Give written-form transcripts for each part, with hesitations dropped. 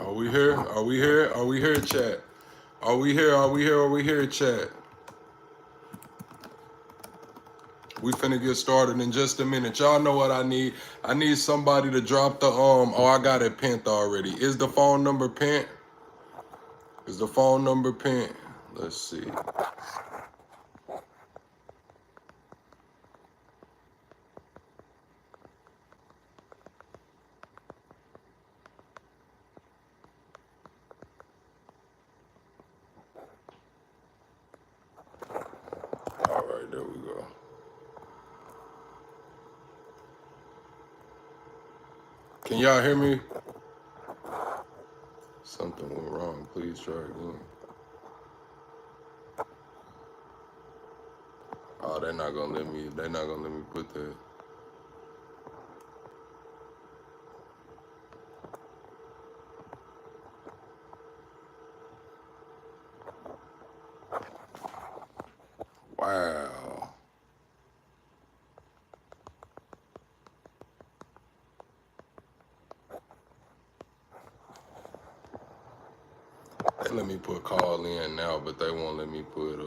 Are we here? Are we here? Are we here, chat? Are we here? Are we here? Are we here, chat? We finna get started in just a minute. Y'all know what I need. I need somebody to drop the oh, I got it pinned already. Is the phone number pinned? Is the phone number pinned? Let's see. All right, there we go. Can y'all hear me? Something went wrong. Please try again. Oh, they're not gonna let me. They're not gonna let me put that. Wow. They let me put call in now, but they won't let me put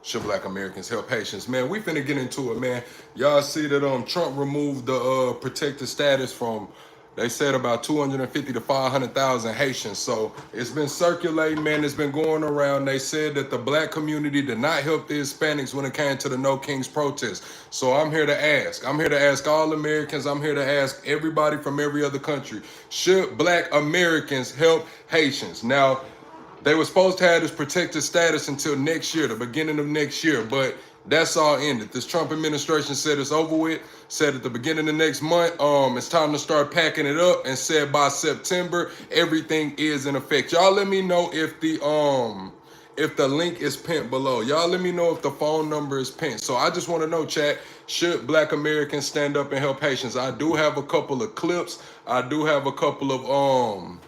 should Black Americans help Haitians? Man, we finna get into it, man. Y'all see that Trump removed the protected status from, they said about 250 to 500,000 Haitians. So it's been circulating, man. It's been going around. They said that the black community did not help the Hispanics when it came to the No Kings protest. So I'm here to ask. I'm here to ask all Americans. I'm here to ask everybody from every other country. Should Black Americans help Haitians? Now, they were supposed to have this protected status until next year, the beginning of next year, but that's all ended. This Trump administration said it's over with, said at the beginning of next month, it's time to start packing it up, and said by September, everything is in effect. Y'all let me know if the link is pinned below. Y'all let me know if the phone number is pinned. So I just want to know, chat, should Black Americans stand up and help Haitians? I do have a couple of clips. I do have a couple of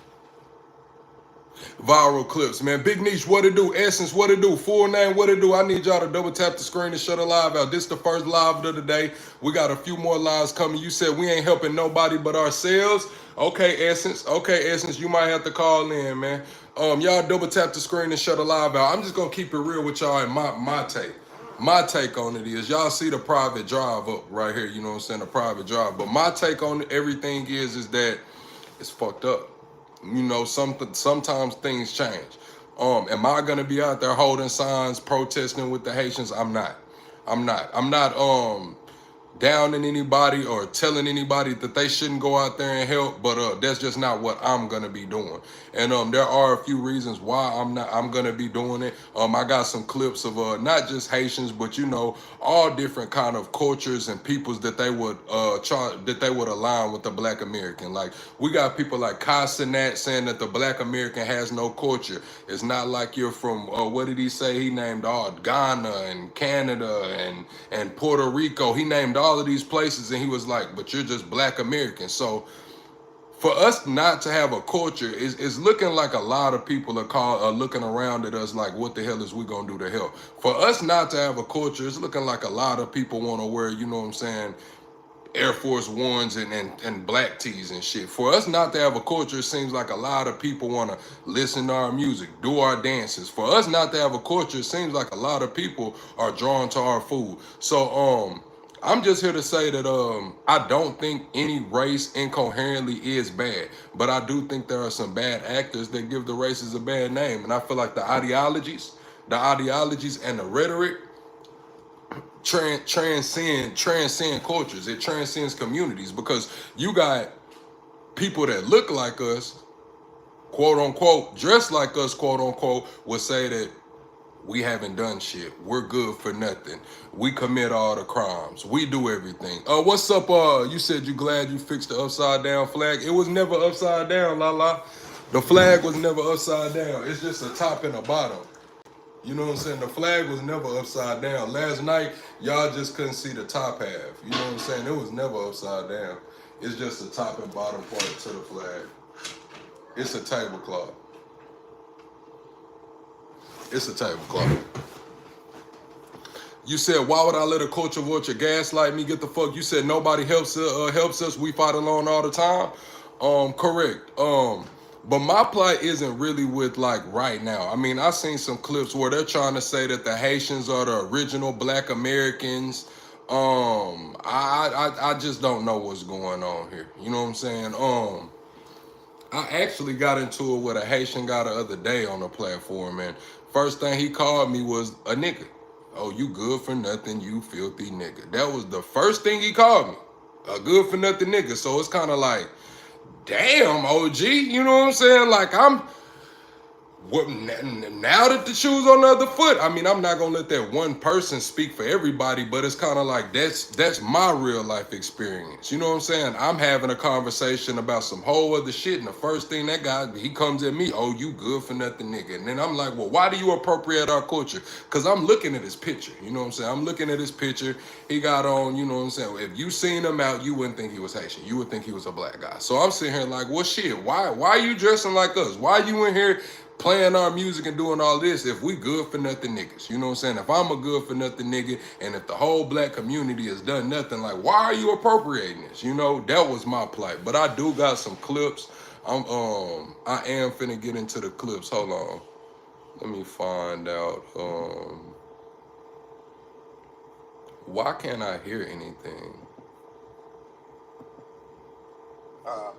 viral clips, man. Big Niche, what it do? Essence, what it do? Full name, what it do? I need y'all to double tap the screen and shut the live out. This is the first live of the day. We got a few more lives coming. You said we ain't helping nobody but ourselves. Okay, Essence. Okay, Essence, you might have to call in, man. Y'all double tap the screen and shut the live out. I'm just gonna keep it real with y'all and my take. My take on it is, y'all see the private drive up right here, you know what I'm saying, the private drive. But my take on everything is that it's fucked up. You know, sometimes things change. Am I gonna be out there holding signs, protesting with the Haitians? I'm not. I'm not downing anybody or telling anybody that they shouldn't go out there and help, but that's just not what I'm gonna be doing. And there are a few reasons why I'm gonna be doing it. I got some clips of not just Haitians, but you know, all different kind of cultures and peoples that they would align with the Black American. Like, we got people like Kai Cenat saying that the Black American has no culture. It's not like you're from what did he say? He named all Ghana and Canada and Puerto Rico. He named all of these places, and he was like, but you're just Black American. So for us not to have a culture is looking like a lot of people are looking around at us like, what the hell is we gonna do to help? For us not to have a culture, it's looking like a lot of people want to wear, you know what I'm saying, Air Force Ones and black tees and shit. For us not to have a culture, it seems like a lot of people want to listen to our music, do our dances. For us not to have a culture, it seems like a lot of people are drawn to our food. So I'm just here to say that I don't think any race incoherently is bad, but I do think there are some bad actors that give the races a bad name. And I feel like the ideologies and the rhetoric transcend cultures. It transcends communities, because you got people that look like us, quote unquote, dress like us, quote unquote, would say that we haven't done shit. We're good for nothing. We commit all the crimes. We do everything. What's up? You said you glad you fixed the upside down flag. It was never upside down, la. The flag was never upside down. It's just a top and a bottom. You know what I'm saying? The flag was never upside down. Last night, y'all just couldn't see the top half. You know what I'm saying? It was never upside down. It's just the top and bottom part to the flag. It's a tablecloth. It's a tablecloth. You said, why would I let a culture vulture gaslight me? Get the fuck. You said nobody helps us. We fight alone all the time. Correct. But my plight isn't really with like right now. I mean, I've seen some clips where they're trying to say that the Haitians are the original Black Americans. I just don't know what's going on here. You know what I'm saying? I actually got into it with a Haitian guy the other day on the platform, and first thing he called me was a nigga. Oh, you good for nothing, you filthy nigga. That was the first thing he called me. A good for nothing nigga. So it's kind of like, damn, OG, you know what I'm saying? Like, now that the shoe's on the other foot, I mean, I'm not gonna let that one person speak for everybody, but it's kind of like that's my real life experience. You know what I'm saying? I'm having a conversation about some whole other shit, and the first thing that guy, he comes at me, oh, you good for nothing nigga. And then I'm like, well, why do you appropriate our culture? Because I'm looking at his picture. You know what I'm saying? I'm looking at his picture. He got on, you know what I'm saying? If you seen him out, you wouldn't think he was Haitian. You would think he was a black guy. So I'm sitting here like, well, shit, why are you dressing like us? Why are you in here playing our music and doing all this if we good for nothing niggas? You know what I'm saying? If I'm a good for nothing nigga and if the whole black community has done nothing, like, why are you appropriating this? You know, that was my plight. But I do got some clips. I am finna get into the clips. Hold on. Let me find out. Why can't I hear anything?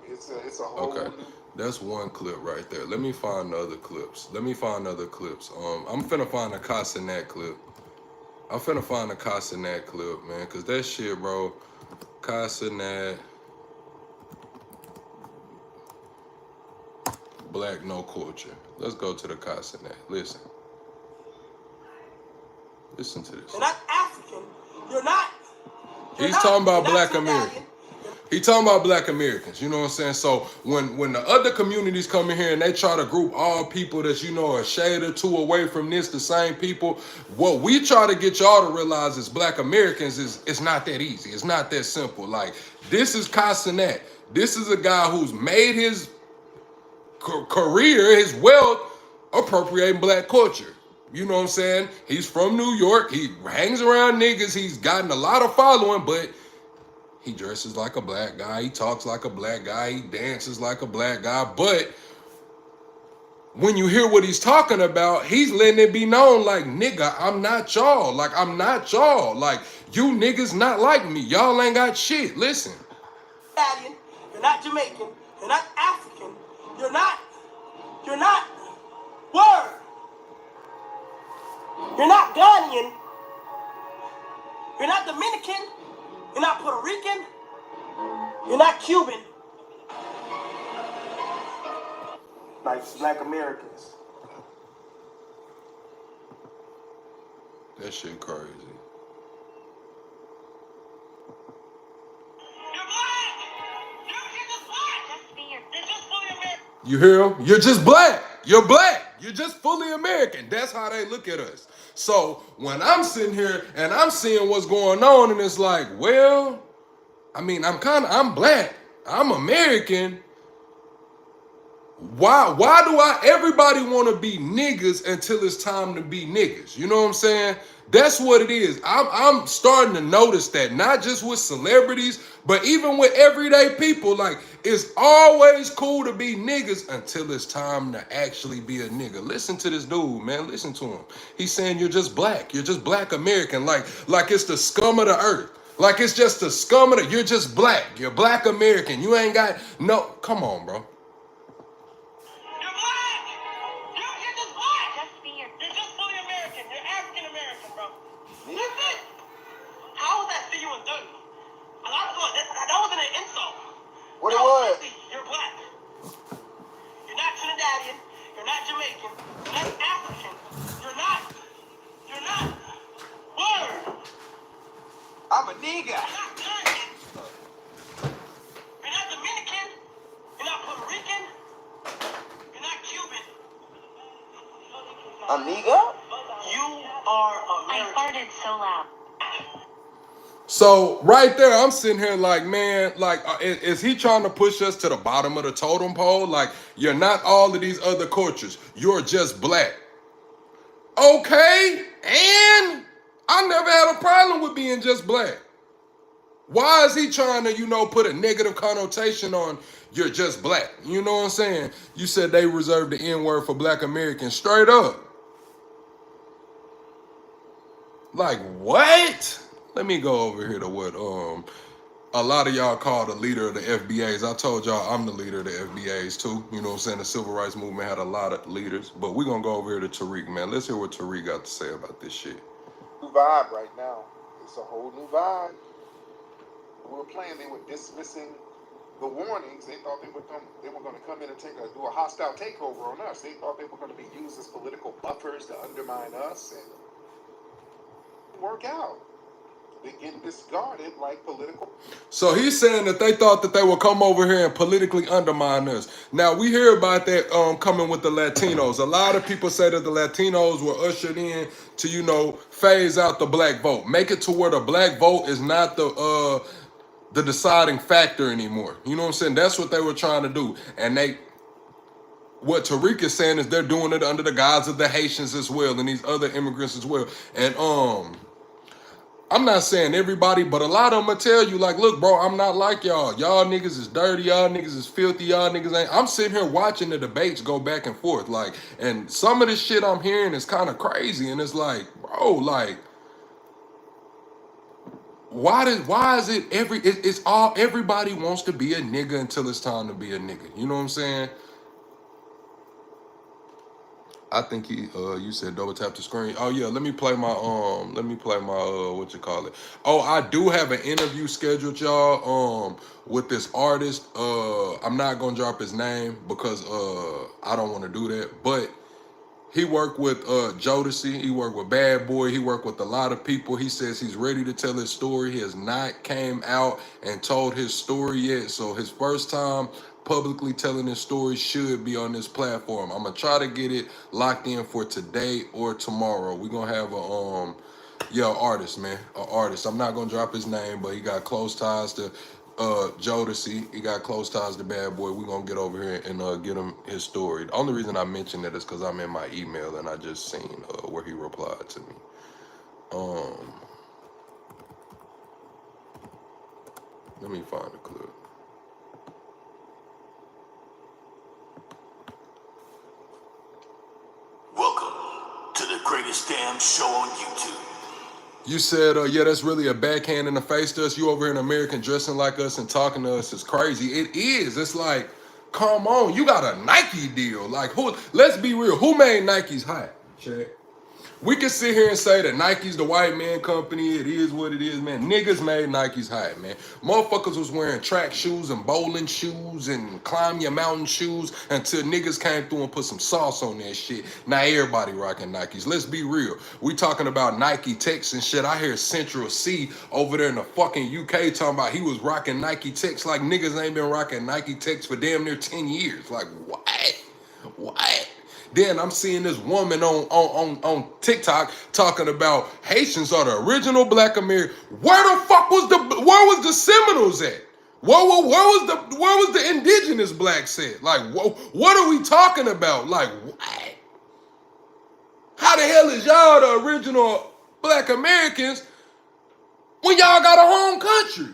It's a whole. Okay. That's one clip right there. Let me find the other clips. I'm finna find a Casanet clip. I'm finna find a Casanet clip, man, because that shit, bro, Casanet, Black No Culture. Let's go to the Casanet. Listen to this. You're not African. You're not. He's talking about Black American. He talking about Black Americans, you know what I'm saying? So when the other communities come in here and they try to group all people that you know are a shade or two away from this, the same people, what we try to get y'all to realize as Black Americans is it's not that easy. It's not that simple. Like, this is Casanet. This is a guy who's made his career, his wealth, appropriating black culture. You know what I'm saying? He's from New York. He hangs around niggas. He's gotten a lot of following, but he dresses like a black guy. He talks like a black guy. He dances like a black guy. But when you hear what he's talking about, he's letting it be known like, nigga, I'm not y'all. Like, I'm not y'all. Like, you niggas not like me. Y'all ain't got shit. Listen. Italian. You're not Jamaican. You're not African. You're not. Word. You're not Ghanaian. You're not Dominican. You're not Puerto Rican. You're not Cuban. Like Black Americans. That shit crazy. You're black. You're just black. You're just fully American. You hear him? You're just black. You're black. You're just fully American. That's how they look at us. So when I'm sitting here and I'm seeing what's going on, and it's like, well, I mean, I'm black. I'm American. Why do everybody want to be niggas until it's time to be niggas? You know what I'm saying? That's what it is. I'm starting to notice that, not just with celebrities, but even with everyday people. Like, it's always cool to be niggas until it's time to actually be a nigga. Listen to this dude, man. Listen to him. He's saying you're just black. You're just Black American. Like it's the scum of the earth. Like it's just the scum of the, you're just black. You're Black American. You ain't got no, come on, bro. What it was? You're black. You're not Trinidadian. You're not Jamaican. You're not African. You're not. Word. I'm a nigga. You're not Ghanaian. You're not Dominican. You're not Puerto Rican. You're not Cuban. Amiga? You are American. I farted so loud. So right there, I'm sitting here like, man, like, is he trying to push us to the bottom of the totem pole? Like, you're not all of these other cultures. You're just black. Okay, and I never had a problem with being just black. Why is he trying to, put a negative connotation on you're just black? You know what I'm saying? You said they reserved the N-word for black Americans. Straight up. Like, what? Let me go over here to what a lot of y'all call the leader of the FBAs. I told y'all I'm the leader of the FBAs too. You know what I'm saying? The civil rights movement had a lot of leaders. But we're going to go over here to Tariq, man. Let's hear what Tariq got to say about this shit. New vibe right now. It's a whole new vibe. We were playing, they were dismissing the warnings. They thought they were going to come in and do a hostile takeover on us. They thought they were going to be used as political buffers to undermine us, and it didn't work out. They get discarded like political. So he's saying that they thought that they would come over here and politically undermine us. Now we hear about that coming with the Latinos. A lot of people say that the Latinos were ushered in to, phase out the black vote. Make it to where the black vote is not the deciding factor anymore. You know what I'm saying? That's what they were trying to do. And what Tariq is saying is they're doing it under the guise of the Haitians as well and these other immigrants as well. And I'm not saying everybody, but a lot of them will tell you, like, look, bro, I'm not like y'all. Y'all niggas is dirty. Y'all niggas is filthy. Y'all niggas ain't. I'm sitting here watching the debates go back and forth. Like, and some of this shit I'm hearing is kind of crazy. And it's like, bro, like, why is it everybody wants to be a nigga until it's time to be a nigga. You know what I'm saying? I think you said double tap the screen. Oh yeah, let me play my what you call it. Oh, I do have an interview scheduled, y'all, with this artist. I'm not gonna drop his name because I don't want to do that, but he worked with Jodeci, he worked with Bad Boy, he worked with a lot of people. He says he's ready to tell his story. He has not came out and told his story yet. So his first time publicly telling his story should be on this platform. I'm gonna try to get it locked in for today or tomorrow. We're gonna have artist, man. An artist. I'm not gonna drop his name, but he got close ties to Jodeci. He got close ties to Bad Boy. We're gonna get over here and get him his story. The only reason I mentioned it is because I'm in my email and I just seen where he replied to me. Let me find the clip. Welcome to the greatest damn show on YouTube. You said, yeah, that's really a backhand in the face to us. You over here in American dressing like us and talking to us is crazy. It is. It's like, come on, you got a Nike deal. Like, let's be real. Who made Nikes hot? Check. We can sit here and say that Nike's the white man company. It is what it is, man. Niggas made Nikes hot, man. Motherfuckers was wearing track shoes and bowling shoes and climb your mountain shoes until niggas came through and put some sauce on that shit. Now everybody rocking Nikes. Let's be real. We talking about Nike Techs and shit. I hear Central C over there in the fucking UK talking about he was rocking Nike Techs like niggas ain't been rocking Nike Techs for damn near 10 years. Like, what? What? Then I'm seeing this woman on TikTok talking about Haitians are the original black American. Where was the Seminoles at? Where was the indigenous blacks at? Like, what are we talking about? Like, what? How the hell is y'all the original black Americans when y'all got a home country?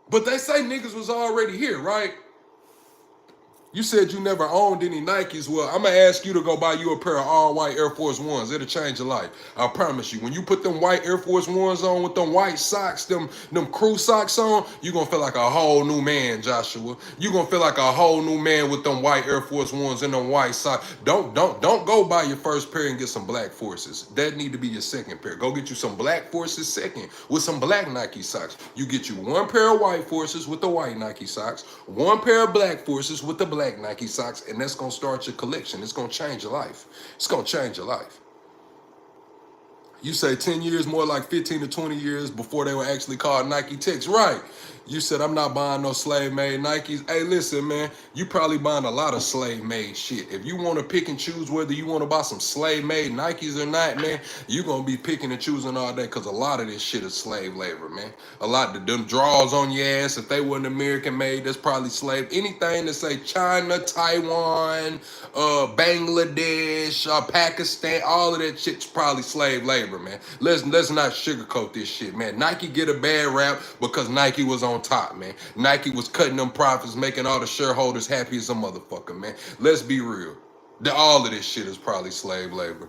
But they say niggas was already here, right? You said you never owned any Nikes. Well, I'm going to ask you to go buy you a pair of all-white Air Force Ones. It'll change your life. I promise you. When you put them white Air Force Ones on with them white socks, them crew socks on, you're going to feel like a whole new man, Joshua. You're going to feel like a whole new man with them white Air Force Ones and them white socks. Don't go buy your first pair and get some black Forces. That need to be your second pair. Go get you some black Forces second with some black Nike socks. You get you one pair of white Forces with the white Nike socks, one pair of black Forces with the black Nike socks, and that's gonna start your collection. It's gonna change your life. It's gonna change your life. You say 10 years, more like 15 to 20 years before they were actually called Nike Techs, right? You said I'm not buying no slave-made Nikes. Hey, listen, man, you probably buying a lot of slave-made shit. If you want to pick and choose whether you want to buy some slave-made Nikes or not, man, you going to be picking and choosing all day because a lot of this shit is slave labor, man. A lot of them draws on your ass, if they weren't American-made, that's probably slave. Anything that say China, Taiwan, Bangladesh, Pakistan, all of that shit's probably slave labor, man. Let's not sugarcoat this shit, man. Nike get a bad rap because Nike was on top, man. Nike was cutting them profits, making all the shareholders happy as a motherfucker, man. Let's be real. All of this shit is probably slave labor.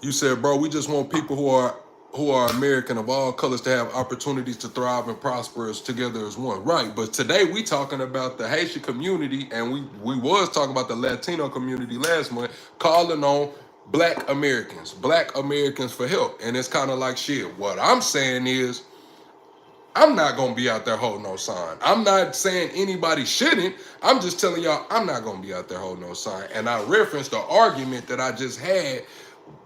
You said, bro, we just want people who are American of all colors to have opportunities to thrive and prosper as together as one. Right, but today we talking about the Haitian community, and we was talking about the Latino community last month, calling on black Americans for help. And it's kind of like, shit, what I'm saying is, I'm not gonna be out there holding no sign. I'm not saying anybody shouldn't. I'm just telling y'all I'm not gonna be out there holding no sign. And I referenced the argument that I just had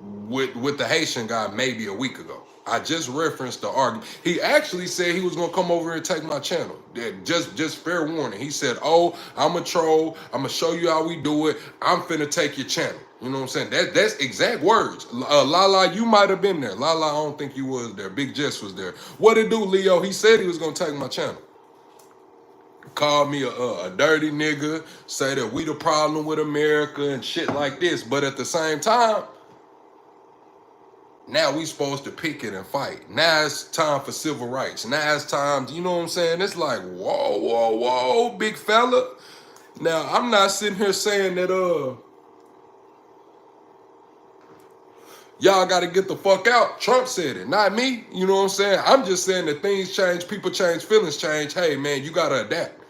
with the Haitian guy maybe a week ago. I just referenced the argument. He actually said he was gonna come over and take my channel. Just fair warning. He said, "Oh, I'm a troll. I'm gonna show you how we do it. I'm finna take your channel." You know what I'm saying? That's exact words. Lala, you might have been there. Lala, I don't think you was there. Big Jess was there. What it do, Leo? He said he was gonna take my channel. Called me a dirty nigga. Say that we the problem with America and shit like this. But at the same time, now we supposed to picket and fight. Now it's time for civil rights. Now it's time, you know what I'm saying? It's like, whoa, big fella. Now, I'm not sitting here saying that, y'all got to get the fuck out. Trump said it, not me. You know what I'm saying? I'm just saying that things change, people change, feelings change. Hey, man, you got to adapt.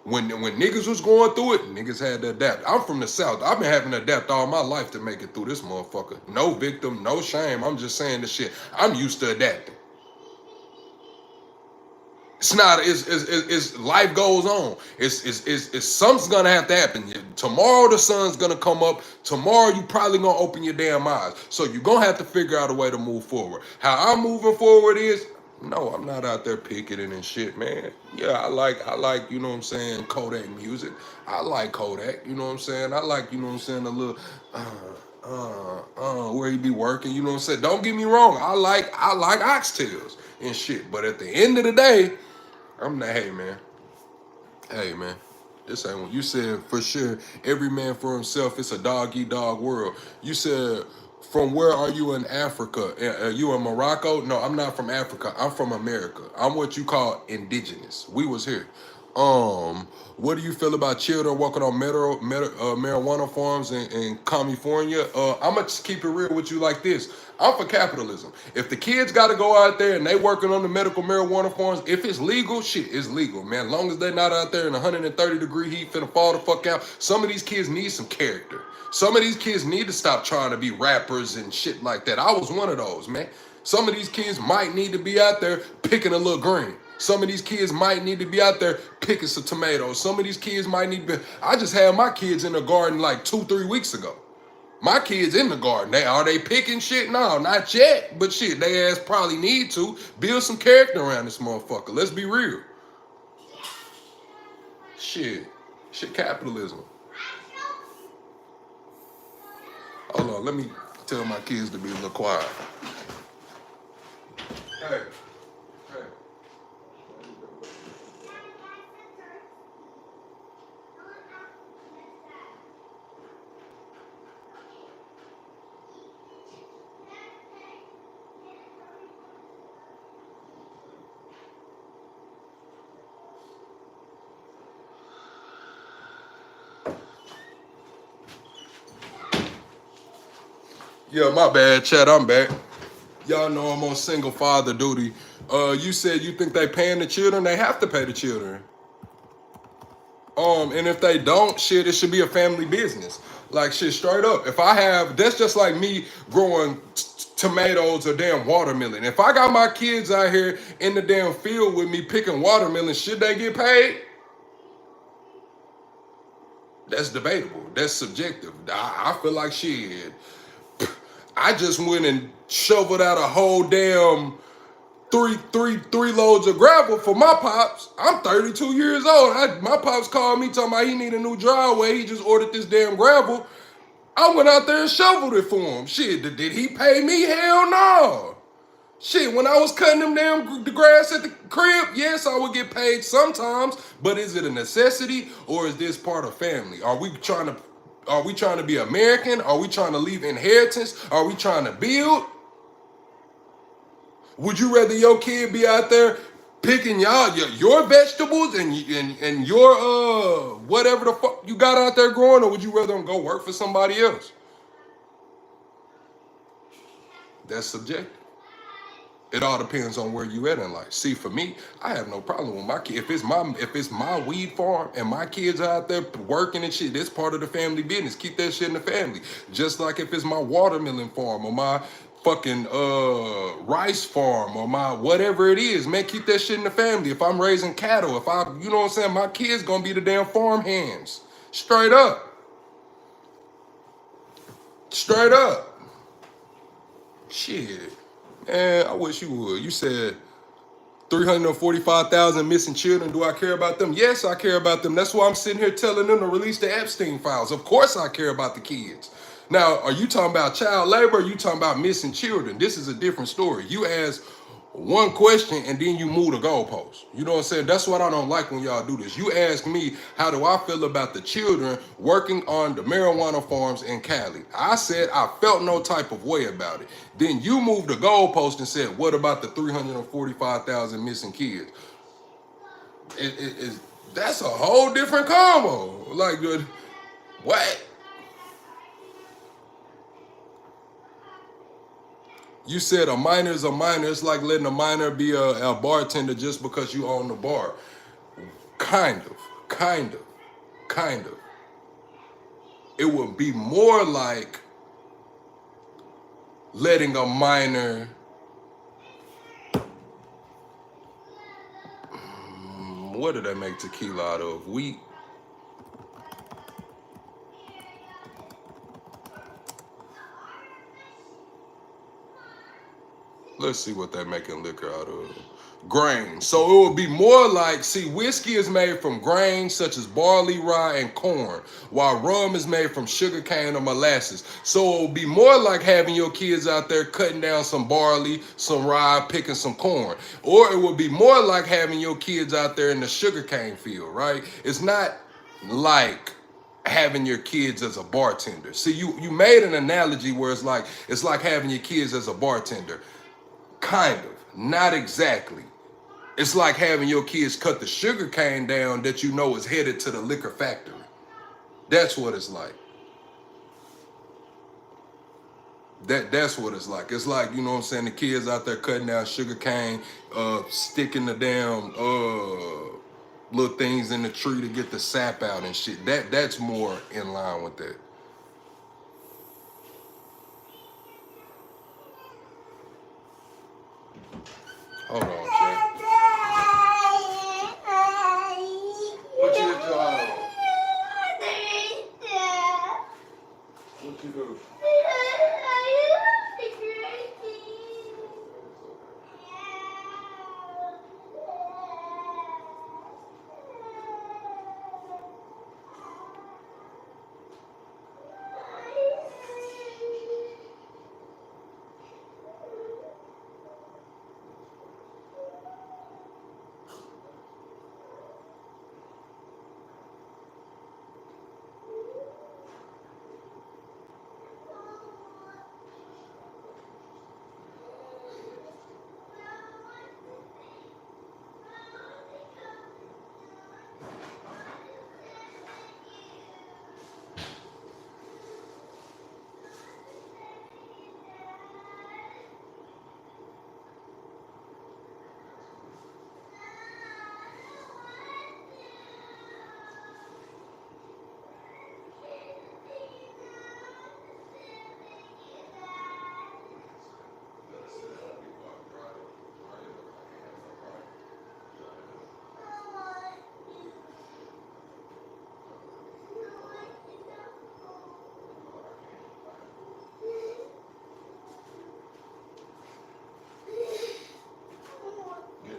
When niggas was going through it, niggas had to adapt. I'm from the South. I've been having to adapt all my life to make it through this motherfucker. No victim, no shame. I'm just saying this shit. I'm used to adapting. It's not, it's life goes on. It's something's gonna have to happen. Tomorrow the sun's gonna come up. Tomorrow you probably gonna open your damn eyes. So you're gonna have to figure out a way to move forward. How I'm moving forward is, no, I'm not out there picketing and shit, man. Yeah, I like, you know what I'm saying, Kodak music. I like Kodak, you know what I'm saying? I like, you know what I'm saying, a little where he be working, you know what I'm saying? Don't get me wrong, I like oxtails and shit. But at the end of the day, I'm not, hey man, this ain't what you said. For sure, every man for himself. It's a dog-eat-dog world. You said, from where are you in Africa? Are you in Morocco? No, I'm not from Africa. I'm from America. I'm what you call indigenous. We was here. What do you feel about children working on marijuana farms in California? I'm gonna just keep it real with you like this. I'm for capitalism. If the kids got to go out there and they working on the medical marijuana farms, if it's legal, shit, it's legal, man. As long as they're not out there in 130-degree heat finna fall the fuck out. Some of these kids need some character. Some of these kids need to stop trying to be rappers and shit like that. I was one of those, man. Some of these kids might need to be out there picking a little green. Some of these kids might need to be out there picking some tomatoes. Some of these kids might need to be... I just had my kids in the garden like 2-3 weeks ago. My kids in the garden. Are they picking shit? No, not yet. But shit, they ass probably need to build some character around this motherfucker. Let's be real. Shit, capitalism. Hold on, let me tell my kids to be a little quiet. Hey. Yeah, my bad, chat. I'm back. Y'all know I'm on single father duty. You said you think they paying the children? They have to pay the children. And if they don't, shit, it should be a family business. Like, shit, straight up. If I have, that's just like me growing tomatoes or damn watermelon. If I got my kids out here in the damn field with me picking watermelon, should they get paid? That's debatable. That's subjective. I feel like shit. I just went and shoveled out a whole damn three loads of gravel for my pops. I'm 32 years old. My pops called me talking about he need a new driveway. He just ordered this damn gravel. I went out there and shoveled it for him. Shit, did he pay me? Hell no. Shit, when I was cutting them the grass at the crib, yes, I would get paid sometimes, but is it a necessity or is this part of family? Are we trying to be American? Are we trying to leave inheritance? Are we trying to build? Would you rather your kid be out there picking your vegetables and your whatever the fuck you got out there growing, or would you rather them go work for somebody else? That's subjective. It all depends on where you at in life. See, for me, I have no problem with my kid. If it's my weed farm and my kids are out there working and shit, that's part of the family business. Keep that shit in the family. Just like if it's my watermelon farm or my fucking rice farm or my whatever it is, man, keep that shit in the family. If I'm raising cattle, you know what I'm saying, my kids gonna be the damn farm hands. Straight up. Straight up. Shit. Man, I wish you would. You said 345,000 missing children. Do I care about them? Yes, I care about them. That's why I'm sitting here telling them to release the Epstein files. Of course I care about the kids. Now, are you talking about child labor or are you talking about missing children? This is a different story. You ask one question and then you move the goalpost. You know what I'm saying? That's what I don't like when y'all do this. You ask me, how do I feel about the children working on the marijuana farms in Cali? I said I felt no type of way about it. Then you moved the goalpost and said, what about the 345,000 missing kids? That's a whole different combo. Like, what? You said a minor is a minor. It's like letting a minor be a bartender just because you own the bar. Kind of. It would be more like letting a minor, what did I make tequila out of? Wheat? Let's see what they're making liquor out of. Grain. So it would be more like, see, whiskey is made from grains such as barley, rye, and corn, while rum is made from sugar cane or molasses. So it would be more like having your kids out there cutting down some barley, some rye, picking some corn. Or it would be more like having your kids out there in the sugar cane field, right? It's not like having your kids as a bartender. See, you made an analogy where it's like having your kids as a bartender. Kind of, not exactly. It's like having your kids cut the sugar cane down that you know is headed to the liquor factory. That's what it's like. That's what it's like. It's like, you know what I'm saying, the kids out there cutting down sugar cane, sticking the damn little things in the tree to get the sap out and shit. That's more in line with that. Hold on, Jack. What you do? What you do?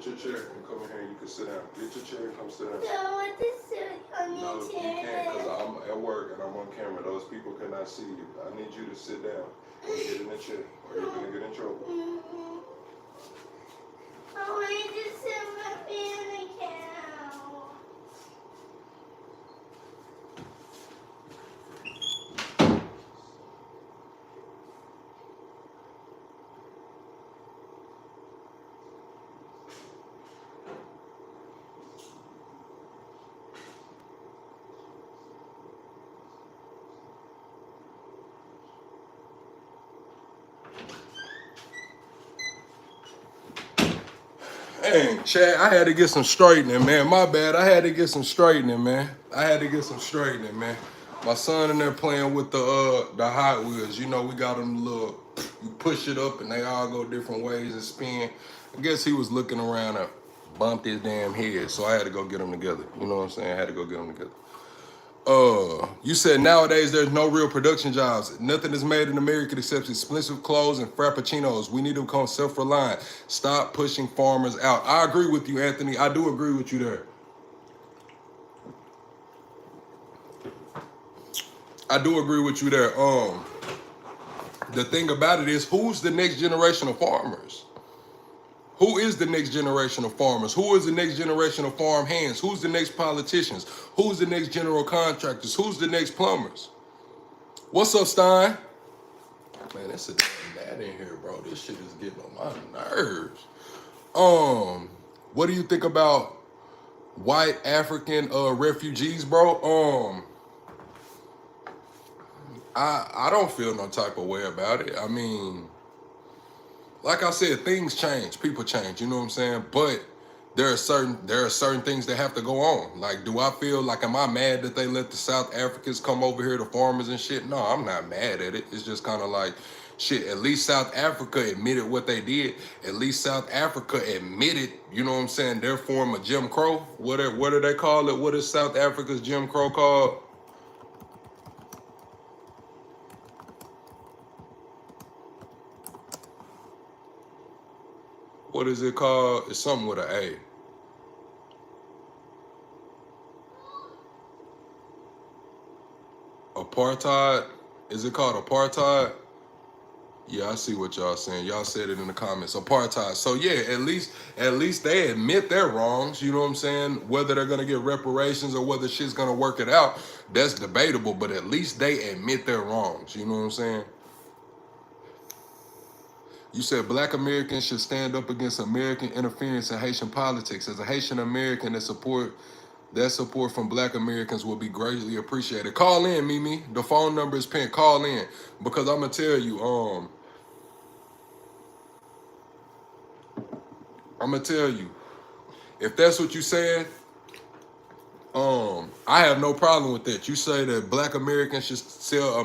Get your chair and come in here. You can sit down. Get your chair and come sit down. No, I want to sit on No, your you chair. can't because I'm at work and I'm on camera. Those people cannot see you. I need you to sit down and get in the chair or you're going to get in trouble. I want to sit my feet on the couch. Dang, Chad, I had to get some straightening, man. My bad. I had to get some straightening, man. Man. My son in there playing with the Hot Wheels. You know, we got them little, you push it up and they all go different ways and spin. I guess he was looking around and bumped his damn head, so I had to go get them together. You know what I'm saying? I had to go get them together. You said nowadays there's no real production jobs. Nothing is made in America except expensive clothes and frappuccinos. We need to become self-reliant. Stop pushing farmers out. I agree with you, Anthony. I do agree with you there. The thing about it is, who's the next generation of farmers? Who is the next generation of farmers? Who is the next generation of farm hands? Who's the next politicians? Who's the next general contractors? Who's the next plumbers? What's up, Stein? Man, it's a damn bad in here, bro. This shit is getting on my nerves. What do you think about white African refugees, bro? I don't feel no type of way about it. I mean, like I said, things change, people change, you know what I'm saying? But there are certain things that have to go on. Like, do I feel like, am I mad that they let the South Africans come over here, the farmers and shit? No, I'm not mad at it. It's just kind of like, shit, at least South Africa admitted what they did. At least South Africa admitted, you know what I'm saying, their form of Jim Crow. What do they call it? What is South Africa's Jim Crow called? What is it called? It's something with an A. Apartheid? Is it called apartheid? Yeah, I see what y'all saying. Y'all said it in the comments. Apartheid. So yeah, at least they admit their wrongs. You know what I'm saying? Whether they're gonna get reparations or whether shit's gonna work it out, that's debatable. But at least they admit their wrongs. You know what I'm saying? You said Black Americans should stand up against American interference in Haitian politics. As a Haitian-American, that support from Black Americans will be greatly appreciated. Call in, Mimi. The phone number is pinned. Call in. Because I'm going to tell you, if that's what you said, I have no problem with that. You say that Black Americans should tell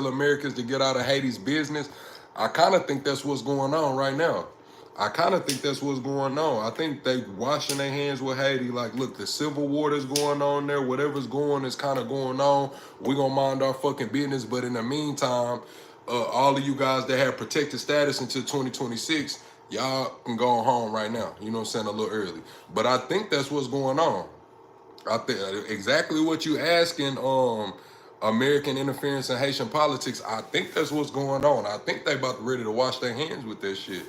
Americans to get out of Haiti's business. I kind of think that's what's going on right now. I think they washing their hands with Haiti. Like, look, the civil war that's going on there, whatever's going is kind of going on. We're going to mind our fucking business. But in the meantime, all of you guys that have protected status until 2026, y'all can go home right now. You know what I'm saying? A little early. But I think that's what's going on. I think exactly what you asking, American interference in Haitian politics, I think that's what's going on. I think they about ready to wash their hands with that shit.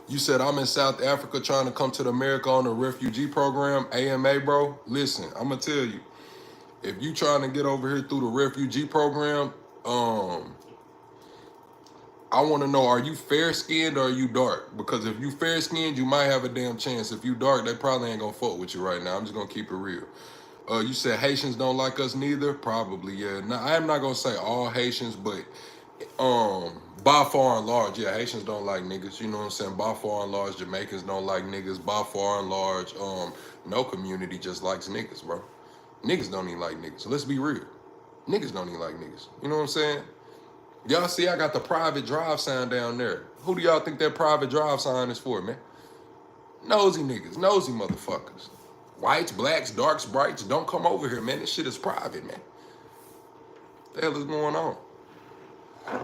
You said I'm in South Africa trying to come to America on a refugee program, AMA, bro. Listen, I'm gonna tell you, if you trying to get over here through the refugee program, I want to know, are you fair-skinned or are you dark? Because if you fair-skinned, you might have a damn chance. If you dark, they probably ain't gonna fuck with you right now. I'm just gonna keep it real. You said Haitians don't like us neither? Probably, yeah. Now, I am not gonna say all Haitians, but by far and large, yeah, Haitians don't like niggas. You know what I'm saying? By far and large, Jamaicans don't like niggas. By far and large, no community just likes niggas, bro. Niggas don't even like niggas. So let's be real. Niggas don't even like niggas. You know what I'm saying? Y'all see I got the private drive sign down there. Who do y'all think that private drive sign is for, man? Nosy niggas, nosy motherfuckers. Whites, blacks, darks, brights, don't come over here, man. This shit is private, man. What the hell is going on?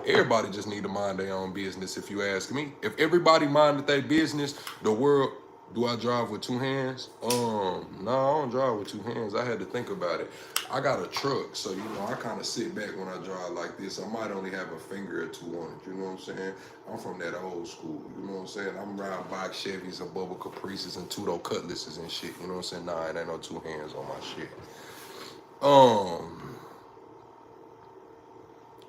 Everybody just need to mind their own business, if you ask me. If everybody minded their business, the world. Do I drive with two hands? No, I don't drive with two hands. I had to think about it. I got a truck, so I kind of sit back when I drive like this. I might only have a finger or two on it. You know what I'm saying? I'm from that old school. You know what I'm saying? I'm riding bike Chevys and Bubba Caprices and two-door Cutlasses and shit. You know what I'm saying? Nah, it ain't no two hands on my shit.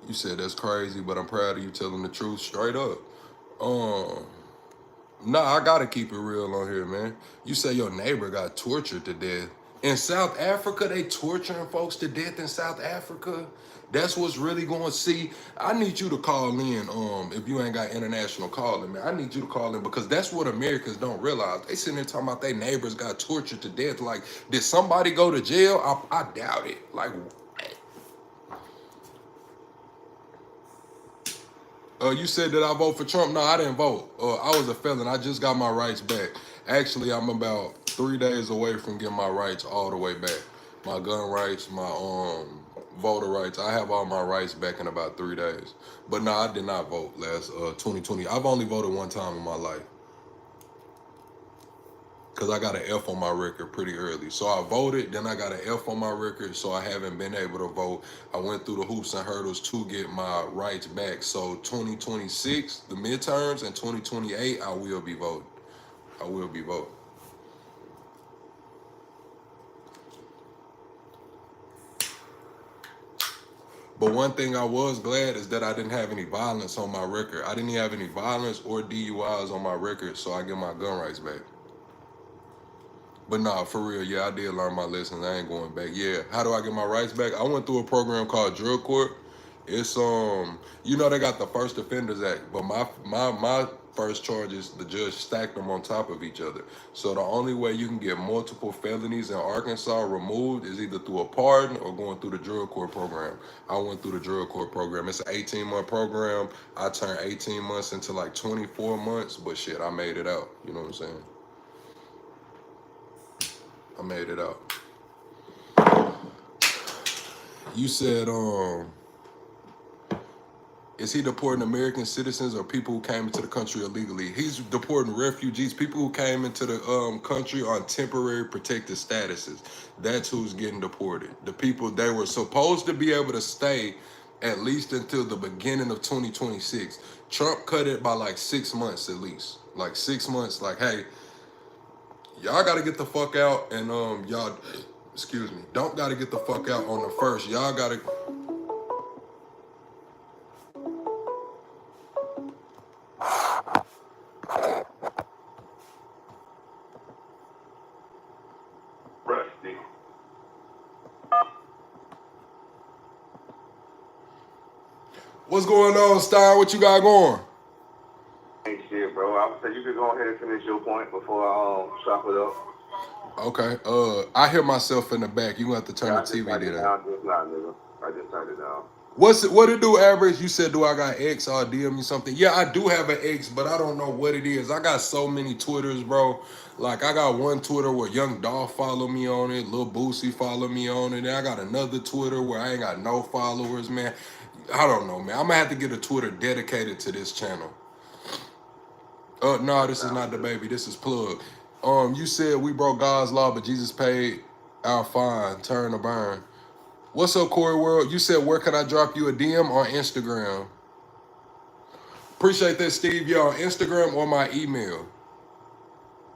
You said that's crazy, but I'm proud of you telling the truth straight up. Nah, I gotta keep it real on here, man. You say your neighbor got tortured to death. In South Africa, they torturing folks to death in South Africa. That's what's really going to see. I need you to call in, if you ain't got international calling, man. I need you to call in because that's what Americans don't realize. They sitting there talking about their neighbors got tortured to death. Like, did somebody go to jail? I doubt it. Like, you said that I vote for Trump. No, I didn't vote. I was a felon. I just got my rights back. Actually, I'm about 3 days away from getting my rights all the way back. My gun rights, my voter rights. I have all my rights back in about 3 days. But no, I did not vote last 2020. I've only voted one time in my life. Because I got an F on my record pretty early. So I voted, then I got an F on my record, so I haven't been able to vote. I went through the hoops and hurdles to get my rights back. So 2026, the midterms, and 2028, I will be voting. I will be voting. But one thing I was glad is that I didn't have any violence on my record. I didn't have any violence or DUIs on my record, so I get my gun rights back. But nah, for real, yeah, I did learn my lessons. I ain't going back. Yeah, how do I get my rights back? I went through a program called Drug Court. It's they got the First Offenders Act, but my first charges, the judge stacked them on top of each other. So the only way you can get multiple felonies in Arkansas removed is either through a pardon or going through the drug court program. I went through the drug court program. It's an 18-month program. I turned 18 months into like 24 months, but shit, I made it out. You know what I'm saying? I made it out. You said, is he deporting American citizens or people who came into the country illegally? He's deporting refugees, people who came into the country on temporary protected statuses. That's who's getting deported. The people, they were supposed to be able to stay at least until the beginning of 2026. Trump cut it by like 6 months at least. Like 6 months, like, hey, y'all gotta get the fuck out, and y'all, excuse me, don't gotta get the fuck out on the first. Y'all gotta. Rusty. What's going on, Stein? What you got going? Ain't shit, bro. I would say you could go ahead and finish your point before I chop it up. Okay. I hear myself in the back. You gonna have to turn the TV down. down. Just not, nigga. I just turned it down. What it do, Average? You said, do I got X or DM me something? Yeah, I do have an X, but I don't know what it is. I got so many Twitters, bro. Like, I got one Twitter where Young Dolph follow me on it, Lil Boosie follow me on it. Then I got another Twitter where I ain't got no followers, man. I don't know, man. I'm gonna have to get a Twitter dedicated to this channel. No, this is not the baby. This is Plug. You said we broke God's law, but Jesus paid our fine. Turn to burn. What's up, Corey World? You said, where can I drop you a DM on Instagram? Appreciate that, Steve. Yeah, on Instagram or my email.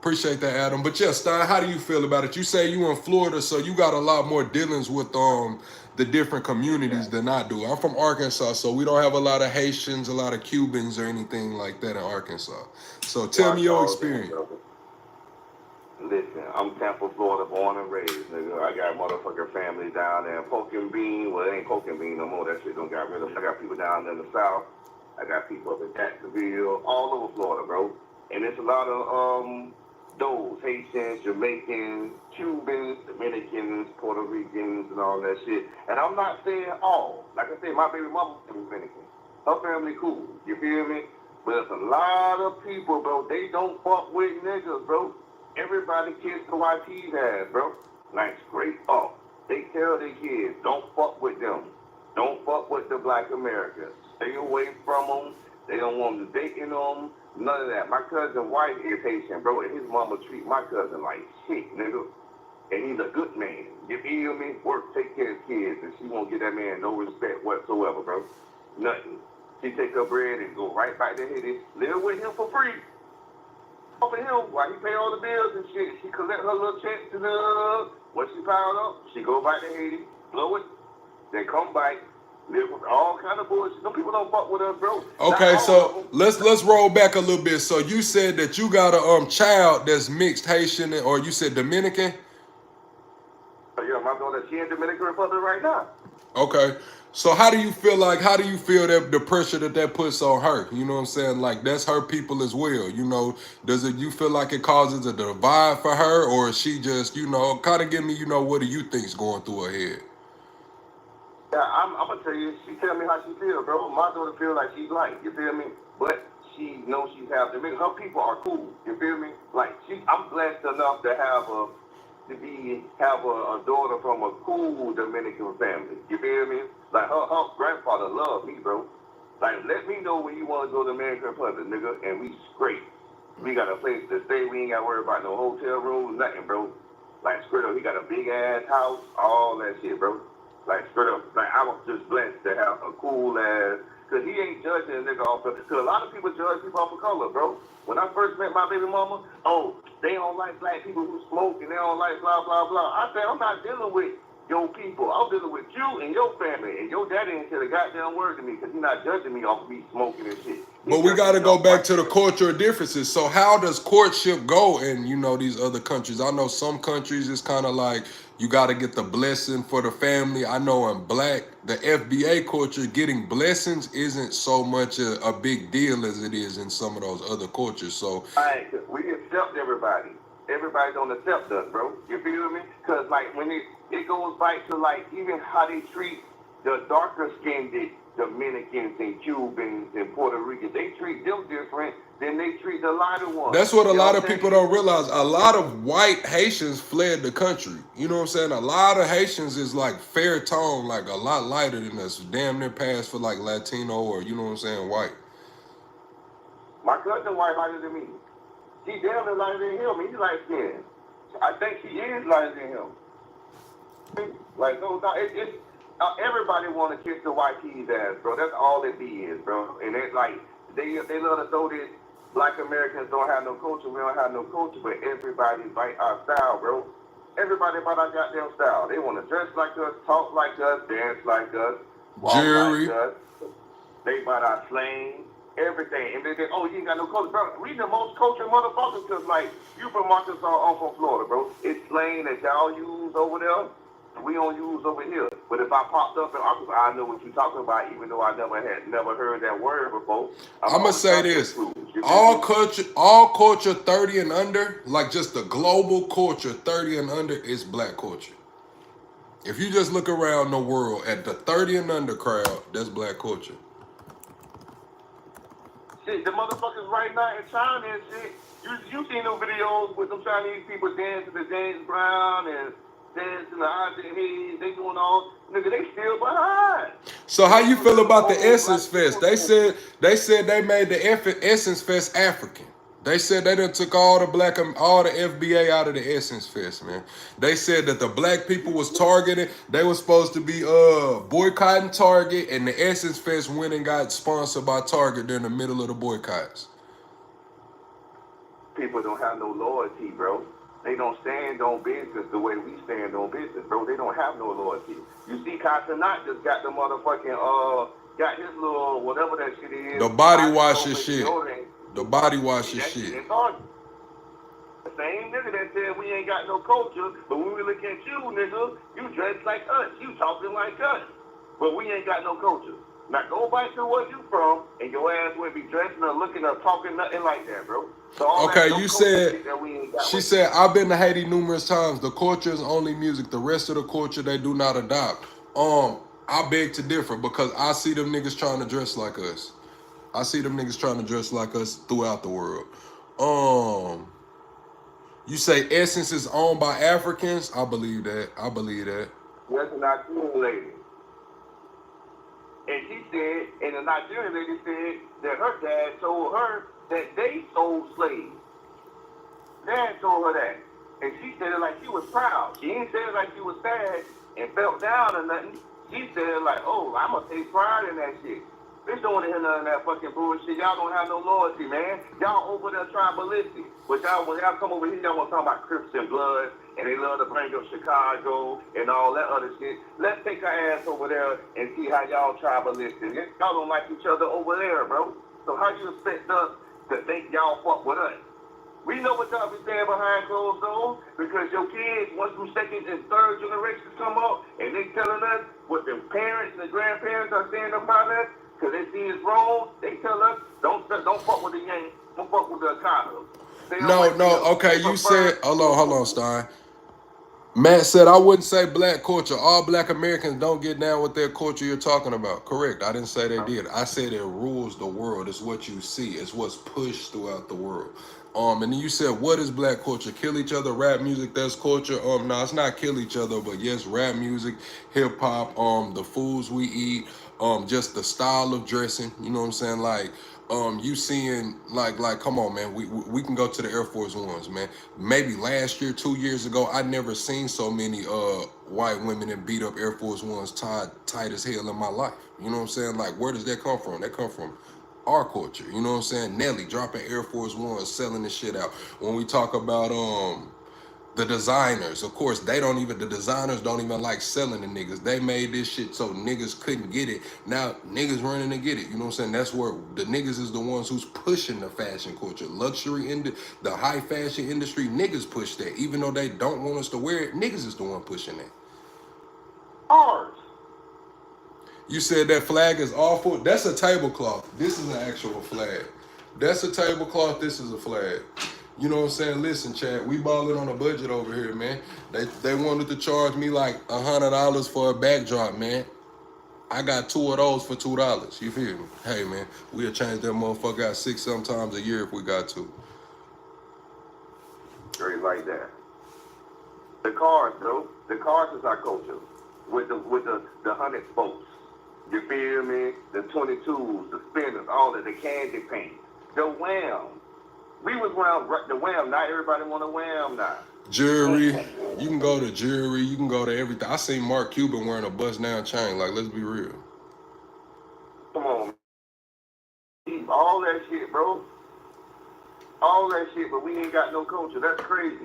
Appreciate that, Adam. But yeah, Stein, how do you feel about it? You say you in Florida, so you got a lot more dealings with the different communities than I do. I'm from Arkansas, so we don't have a lot of Haitians, a lot of Cubans or anything like that in Arkansas. So tell me your experience. Listen, I'm Tampa, Florida, born and raised, nigga. I got motherfucking family down there in Poke and Bean. Well, it ain't Poke and Bean no more. That shit don't got rid of. I got people down there in the South. I got people up in Jacksonville, all over Florida, bro. And it's a lot of those Haitians, Jamaicans, Cubans, Dominicans, Puerto Ricans, and all that shit. And I'm not saying all. Like I said, my baby mama is Dominican. Her family cool. You feel me? But it's a lot of people, bro. They don't fuck with niggas, bro. Everybody kiss the YT's ass, bro. Like straight up. They tell their kids, don't fuck with them. Don't fuck with the black Americans. Stay away from them. They don't want them dating them. None of that. My cousin wife is Haitian, bro, and his mama treat my cousin like shit, nigga. And he's a good man. You feel me? Work, take care of kids, and she won't give that man no respect whatsoever, bro. Nothing. She take her bread and go right back to Haiti, live with him for free. Over him while he pay all the bills and shit. She collect her little checks and when she piled up, she go back to Haiti, blow it, then come back, live with all kind of bullshit. Some people don't fuck with us, bro. Okay, so let's roll back a little bit. So you said that you got a child that's mixed Haitian, or you said Dominican? Yeah, my daughter, she in Dominican Republic right now. Okay. So how do you feel that the pressure that puts on her? You know what I'm saying? Like, that's her people as well. You know, you feel like it causes a divide for her, or is she just, kind of give me, what do you think's going through her head? Yeah, I'm gonna tell you, she tell me how she feel, bro. My daughter feel like she's like, you feel me? But she knows she's half Dominican. Her people are cool, you feel me? Like, I'm blessed enough to have a daughter from a cool Dominican family. You feel me? Like her grandfather loved me, bro. Like, let me know when you want to go to Dominican Republic, nigga, and we straight. We got a place to stay. We ain't got to worry about no hotel rooms, nothing, bro. Like, straight up, he got a big ass house, all that shit, bro. Like, straight up, like, I was just blessed to have a cool ass. Cause he ain't judging a nigga off of, cause a lot of people judge people off of color, bro. When I first met my baby mama, they don't like black people who smoke and they don't like blah, blah, blah. I said, I'm not dealing with your people. I'm dealing with you and your family. And your daddy ain't said a goddamn word to me because he's not judging me off of me smoking and shit. But we got to go back to the cultural differences. So how does courtship go in, these other countries? I know some countries it's kind of like you got to get the blessing for the family. I know in the FBA culture, getting blessings isn't so much a big deal as it is in some of those other cultures. So we accept everybody. Everybody don't accept us, bro. You feel me? Because, like, when it goes back to, like, even how they treat the darker-skinned Dominicans and Cubans and Puerto Ricans, they treat them different than they treat the lighter ones. That's what a lot of people don't realize. A lot of white Haitians fled the country. You know what I'm saying? A lot of Haitians is like fair tone, like a lot lighter than us. Damn near passed for like Latino or, you know what I'm saying, white. My cousin white lighter than me. She damn near lighter than him. He's light skinned. I think she is lighter than him. Like, no, it's everybody want to kiss the white kid's ass, bro. That's all it is, bro. And it's like, they love to throw this, black Americans don't have no culture, we don't have no culture, but everybody bite our style, bro. Everybody bite our goddamn style. They want to dress like us, talk like us, dance like us, walk Jerry. like us. They bite our slang, everything. And they say, oh, you ain't got no culture, bro. We the most cultured motherfuckers, because, like, you from Arkansas, I'm from Florida, bro. It's slang that y'all use over there, we don't use over here. But if I popped up in Arkansas, I know what you're talking about, even though I never heard that word before. I'm gonna say this: all culture 30 and under, like just the global culture 30 and under, is black culture. If you just look around the world at the 30 and under crowd, that's black culture. Shit, the motherfuckers right now in China and shit. You seen them videos with them Chinese people dancing to James Brown and dancing to Haiti, they doing all, nigga, they still behind. So how you feel about the Essence Fest? They said they made the Essence Fest African. They said they done took all the FBA out of the Essence Fest, man. They said that the black people was targeted. They were supposed to be boycotting Target, and the Essence Fest went and got sponsored by Target during the middle of the boycotts. People don't have no loyalty, bro. They don't stand on business the way we stand on business, bro. They don't have no loyalty. You see, Casanat just got the motherfucking, got his little, whatever that shit is. The body wash and shit. The body wash and shit. The same nigga that said we ain't got no culture, but when we look at you, nigga, you dress like us. You talking like us. But we ain't got no culture. Now go back to where you from, and your ass wouldn't be dressing or looking or talking nothing like that, bro. So okay, you said, she said, I've been to Haiti numerous times. The culture is only music. The rest of the culture, they do not adopt. I beg to differ because I see them niggas trying to dress like us. I see them niggas trying to dress like us throughout the world. You say Essence is owned by Africans? I believe that. That's not cool, lady. And she said, and the Nigerian lady said that her dad told her that they sold slaves. Dad told her that. And she said it like she was proud. She didn't say it like she was sad and felt down or nothing. She said it like, oh, I'm going to take pride in that shit. Bitch don't want to hear none of that fucking bullshit. Y'all don't have no loyalty, man. Y'all over there tribalistic. But y'all, when y'all come over here, y'all want to talk about Crips and Blood, and they love to bring up Chicago and all that other shit. Let's take our ass over there and see how y'all tribalistic. Y'all don't like each other over there, bro. So how you expect us to think y'all fuck with us? We know what y'all be saying behind closed doors because your kids, once them second and third generations come up and they telling us what their parents and the grandparents are saying about us because they see it's wrong, they tell us, don't fuck with the Yankees, don't fuck with the Cardinals. Okay, you said, hold on, Stein. Matt said, I wouldn't say black culture. All black Americans don't get down with their culture you're talking about. Correct. I didn't say they did. I said it rules the world. It's what you see. It's what's pushed throughout the world. And then you said, what is black culture? Kill each other, rap music, that's culture. No, it's not kill each other, but yes, rap music, hip hop, the foods we eat, just the style of dressing, you know what I'm saying? Like, you seeing like come on, man, we can go to the Air Force Ones, man. Maybe last year, 2 years ago, I never seen so many white women in beat up Air Force Ones tight as hell in my life. You know what I'm saying? Like, where does that come from? That come from our culture. You know what I'm saying? Nelly dropping Air Force Ones, selling the shit out. When we talk about the designers, of course, the designers don't even like selling the niggas. They made this shit so niggas couldn't get it. Now niggas running to get it. You know what I'm saying? That's where the niggas is the ones who's pushing the fashion culture. Luxury the high fashion industry, niggas push that. Even though they don't want us to wear it, niggas is the one pushing that. Ours. You said that flag is awful. That's a tablecloth. This is an actual flag. That's a tablecloth. This is a flag. You know what I'm saying? Listen, Chad, we balling on a budget over here, man. They wanted to charge me like $100 for a backdrop, man. I got 2 of those for $2. You feel me? Hey, man, we'll change that motherfucker out 6-7 times a year if we got to. Straight like that. The cars, though. The cars is our culture. With the 100 spokes. You feel me? The 22s, the spinners, all that, the candy paint, the wham. We was around the wham. Not everybody want a wham now. Jewelry, you can go to jewelry, you can go to everything. I seen Mark Cuban wearing a bust down chain. Like, let's be real. Come on. All that shit, bro. All that shit, but we ain't got no culture. That's crazy.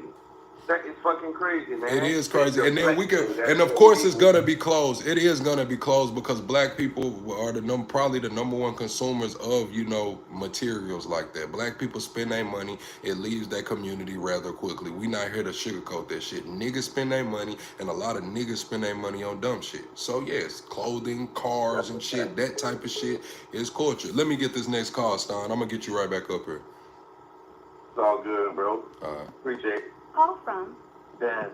That is fucking crazy, man. It is crazy. And then we can, and of course it's gonna be closed. It is gonna be closed because black people are probably the number one consumers of, you know, materials like that. Black people spend their money, it leaves their community rather quickly. We not here to sugarcoat that shit. Niggas spend their money, and a lot of niggas spend their money on dumb shit. So yes, clothing, cars and shit, that type of shit is culture. Let me get this next call, Stein. I'm gonna get you right back up here. It's all good, bro. Appreciate it. Call from Dan.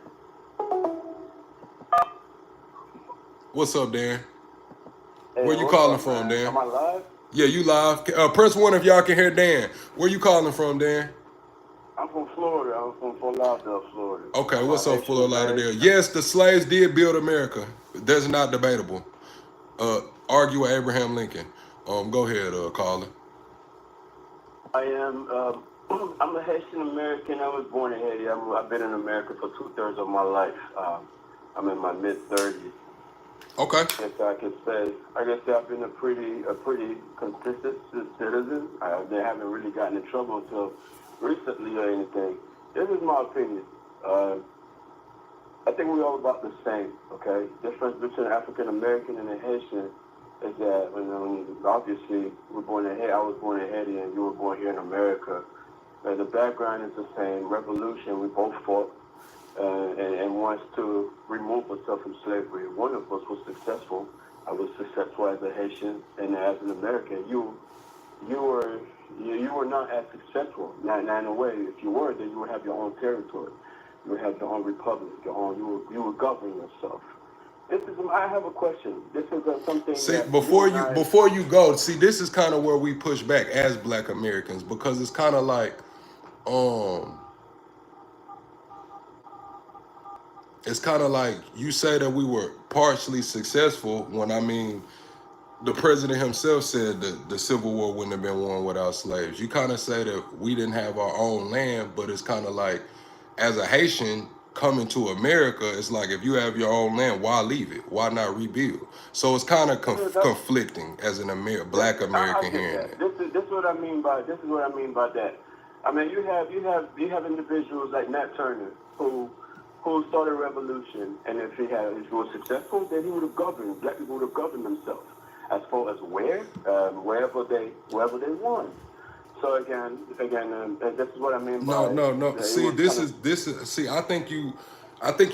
What's up, Dan? Hey, Where you calling from, Dan? Am I live? Yeah, you live. Press 1 if y'all can hear Dan. Where you calling from, Dan? I'm from Florida. I'm from Fort Lauderdale, Florida. Okay, what's up, Fort Lauderdale? Yes, the slaves did build America. That's not debatable. Argue with Abraham Lincoln. Go ahead, caller. I am. I'm a Haitian-American. I was born in Haiti. I've been in America for 2/3 of my life. I'm in my mid-30s. Okay. I guess I've been a pretty consistent citizen. I haven't really gotten in trouble until recently or anything. This is my opinion. I think we're all about the same. Okay. Difference between African-American and a Haitian is that obviously we're born in Haiti. I was born in Haiti, and you were born here in America. The background is the same. Revolution, we both fought and wants to remove ourselves from slavery. One of us was successful. I was successful as a Haitian, and as an American, you were not as successful. Not in a way. If you were, then you would have your own territory. You would have your own republic. You would govern yourself. I have a question. This is something. See, before you go, see, this is kind of where we push back as Black Americans, because it's kind of like, it's kind of like you say that we were partially successful when, I mean, the president himself said that the Civil War wouldn't have been won without slaves. You kind of say that we didn't have our own land, but it's kind of like, as a Haitian coming to America, it's like if you have your own land, why leave it? Why not rebuild? So it's kind of conflicting as an Black American I get hearing that. that. This is what I mean by that. I mean, you have individuals like Nat Turner who started a revolution, and if he was successful, then he would have governed. Black people would have governed themselves as far as wherever they won. So again, this is what I mean by No. See, I think you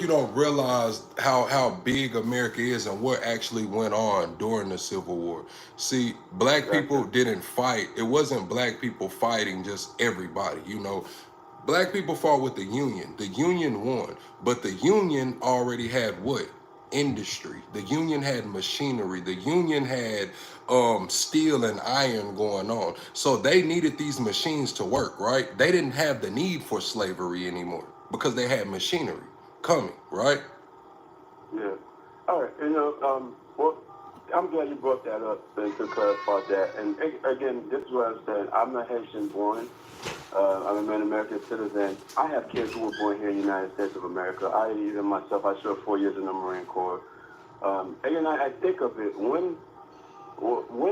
don't realize how big America is and what actually went on during the Civil War. See, Black people didn't fight. It wasn't Black people fighting just everybody. Black people fought with the Union. The Union won, but the Union already had what? Industry. The Union had machinery. The Union had steel and iron going on. So they needed these machines to work, right? They didn't have the need for slavery anymore because they had machinery coming, right? Yeah. All right. Well, I'm glad you brought that up and to clarify that. And again, this is what I'm saying. I'm a Haitian born. I'm an American citizen. I have kids who were born here in the United States of America. I served 4 years in the Marine Corps. And I think of it, when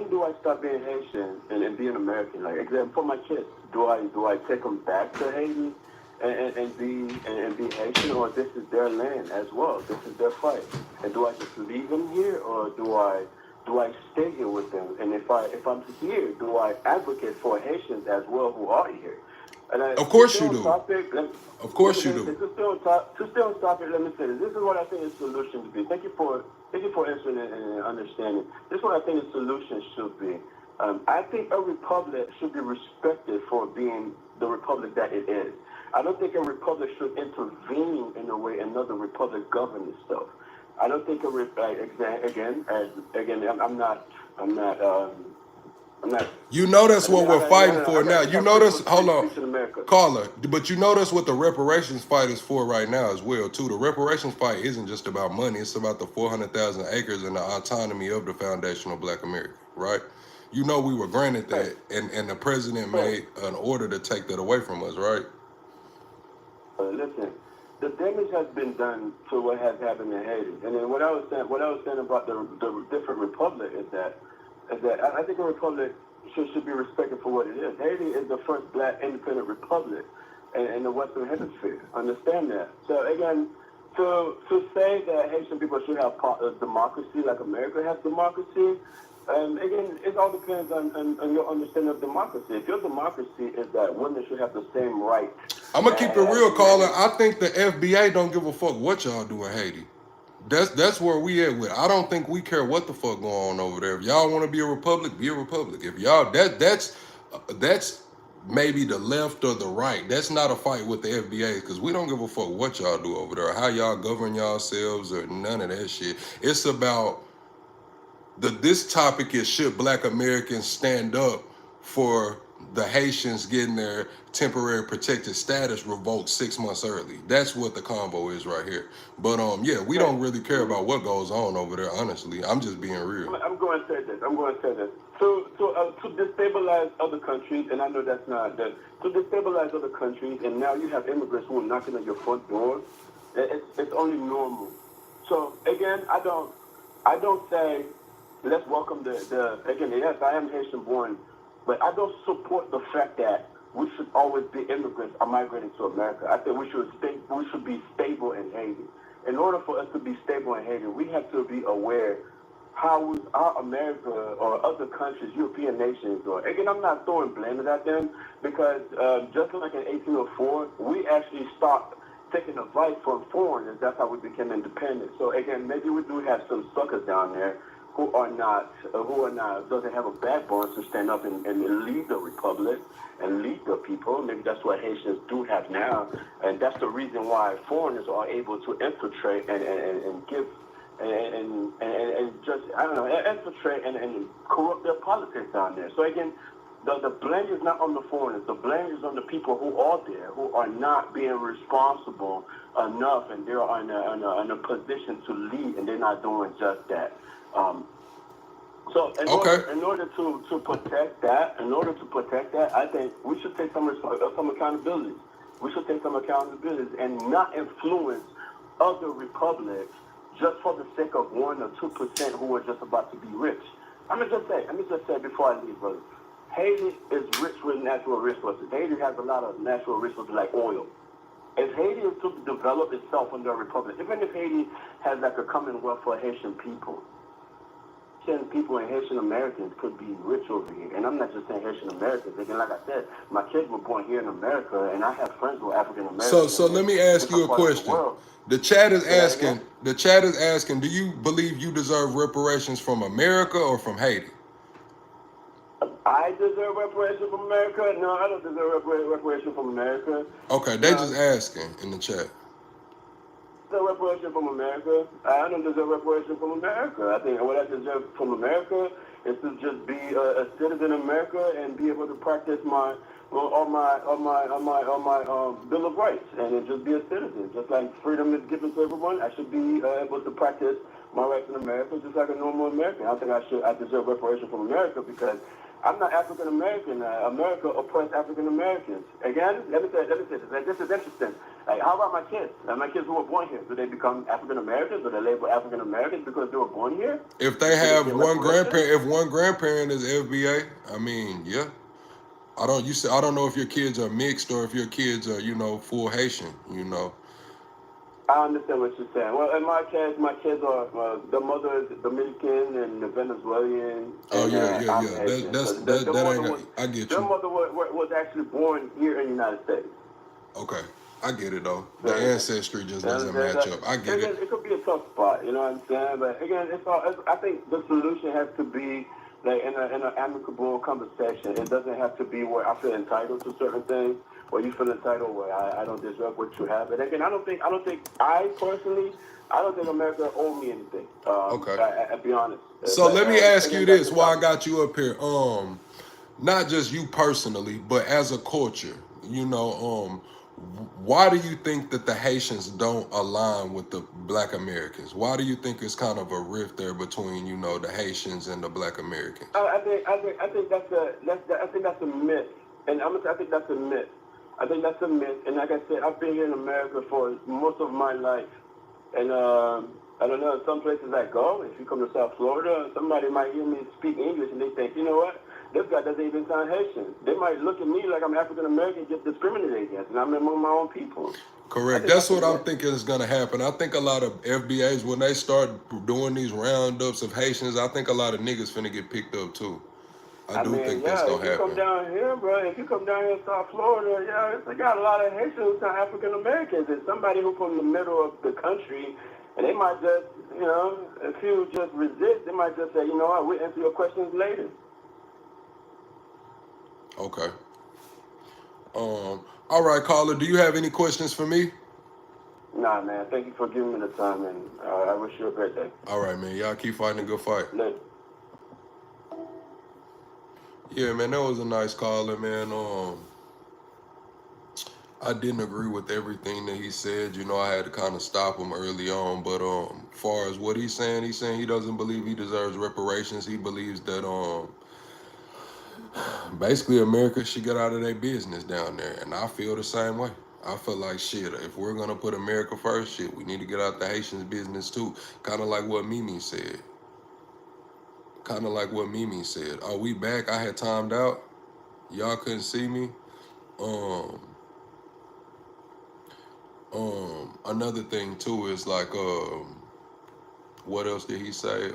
do I stop being Haitian and being American? Like, example, for my kids, do I take them back to Haiti and be Haitian, or this is their land as well? This is their fight. And do I just leave them here, or do I stay here with them? And if I'm here, do I advocate for Haitians as well who are here? And of course you do. Of course you do. To stay on topic, let me say this. This is what I think the solution to be. Thank you for answering and understanding. This is what I think the solution should be. I think a republic should be respected for being the republic that it is. I don't think a republic should intervene in the way another republic governs itself. I don't think I'm not. That's what we're fighting for now. Hold on, caller. But that's what the reparations fight is for right now as well, too. The reparations fight isn't just about money. It's about the 400,000 acres and the autonomy of the foundational Black America, right? We were granted that, and the president made an order to take that away from us, right? Listen, the damage has been done to what has happened in Haiti. And then what I was saying about the different republic is that I think a republic should be respected for what it is. Haiti is the first Black independent republic in the Western Hemisphere. Understand that. So again, to say that Haitian people should have democracy like America has democracy, again, it all depends on your understanding of democracy. If your democracy is that women should have the same rights. I'm going to keep it real, caller. I think the FBA don't give a fuck what y'all do in Haiti. That's where we at with. I don't think we care what the fuck going on over there. If y'all want to be a republic, be a republic. If y'all that's maybe the left or the right. That's not a fight with the FBA because we don't give a fuck what y'all do over there, how y'all govern yourselves or none of that shit. It's about this topic is, should Black Americans stand up for the Haitians getting their temporary protected status revoked 6 months early? That's what the convo is right here. But we don't really care about what goes on over there, honestly. I'm just being real. I'm going to say this. To destabilize other countries, and I know that's not that. To destabilize other countries, and now you have immigrants who are knocking at your front door. It's only normal. So again, I don't say let's welcome again. Yes, I am Haitian born. But I don't support the fact that we should always be immigrants are migrating to America. I think we should be stable in Haiti. In order for us to be stable in Haiti, we have to be aware how our America or other countries, European nations, or again, I'm not throwing blame at them because just like in 1804, we actually stopped taking advice from foreigners. That's how we became independent. So again, maybe we do have some suckers down there who doesn't have a backbone to stand up and lead the republic and lead the people. Maybe that's what Haitians do have now, and that's the reason why foreigners are able to infiltrate and give and just infiltrate and corrupt their politics down there. So again, the blame is not on the foreigners. The blame is on the people who are there, who are not being responsible enough, and they're in a position to lead, and they're not doing just that. So Okay. in order to protect that, I think we should take some accountability. We should take some accountability and not influence other republics just for the sake of 1 or 2% who are just about to be rich. Let me just say before I leave, brother. Haiti is rich with natural resources. Haiti has a lot of natural resources like oil. If Haiti is to develop itself under a republic, even if Haiti has like a commonwealth for Haitian people, Haitian people and Haitian-Americans could be rich over here. And I'm not just saying Haitian-Americans. Again, like I said, my kids were born here in America, and I have friends who are African-Americans. So let me ask you a question. The chat is asking, do you believe you deserve reparations from America or from Haiti? I deserve reparation from America? No, I don't deserve reparation from America. Okay, they just asking in the chat. Deserve reparation from America. I don't deserve reparation from America. I think what I deserve from America is to just be a citizen in America and be able to practice my Bill of Rights and then just be a citizen. Just like freedom is given to everyone, I should be able to practice my rights in America just like a normal American. I think I deserve reparation from America because I'm not African American. America oppressed African Americans. Again, let me say this. This is interesting. Like, how about my kids? My kids who were born here, do they become African Americans? Do they label African Americans because they were born here? If they have one grandparent, if one grandparent is FBA, I mean, yeah. I don't know if your kids are mixed or if your kids are, full Haitian, I understand what you're saying. Well, in my case, my kids are the mother is Dominican and Venezuelan. Oh and, yeah. I get you. Their mother was actually born here in the United States. Okay, I get it though. The ancestry just doesn't match up. I get it. It could be a tough spot, you know what I'm saying? But again, I think the solution has to be like in an amicable conversation. It doesn't have to be where I feel entitled to certain things, or you feel entitled where I don't deserve what you have. And again, I don't think America owed me anything. Okay. I'll be honest. So let me ask you this while I got you up here. Not just you personally, but as a culture, why do you think that the Haitians don't align with the Black Americans? Why do you think it's kind of a rift there between, the Haitians and the Black Americans? I think that's a myth, and I think that's a myth. I think that's a myth, and like I said, I've been here in America for most of my life, and I don't know, some places I go, if you come to South Florida, somebody might hear me speak English and they think, you know what, this guy doesn't even sound Haitian. They might look at me like I'm African American, get discriminated against, and I'm among my own people. Correct. That's what I'm thinking is going to happen. I think a lot of FBAs, when they start doing these roundups of Haitians, I think a lot of niggas finna get picked up too. I think that's going to happen. If you come down here, bro, if you come down here in South Florida, they got a lot of Haitians who are African Americans, and somebody who from the middle of the country, and they might just, if you just resist, they might just say, you know what, we'll answer your questions later. Okay. All right, caller, do you have any questions for me? Nah, man. Thank you for giving me the time, and I wish you a great day. All right, man. Y'all keep fighting a good fight. Later. Yeah, man, that was a nice caller, man. I didn't agree with everything that he said. I had to kind of stop him early on. But as far as what he's saying he doesn't believe he deserves reparations. He believes that basically America should get out of their business down there. And I feel the same way. I feel like, shit, if we're going to put America first, shit, we need to get out the Haitians' business too. Kind of like what Mimi said. Oh, we back? I had timed out. Y'all couldn't see me. Another thing too is like, what else did he say?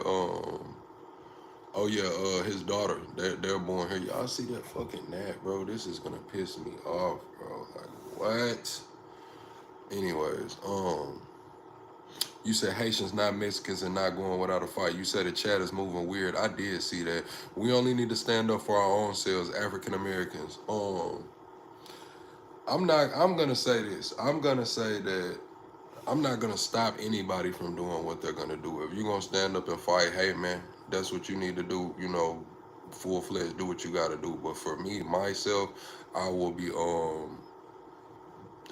His daughter, they're born here. Y'all see that fucking gnat, bro? This is gonna piss me off, bro. Like, what? Anyways, you said Haitians not Mexicans and not going without a fight. You said the chat is moving weird. I did see that. We only need to stand up for our own selves, African Americans. I'm gonna say this. I'm gonna say that I'm not gonna stop anybody from doing what they're gonna do. If you're gonna stand up and fight, hey man, that's what you need to do, full-fledged, do what you gotta do. But for me, myself, I will be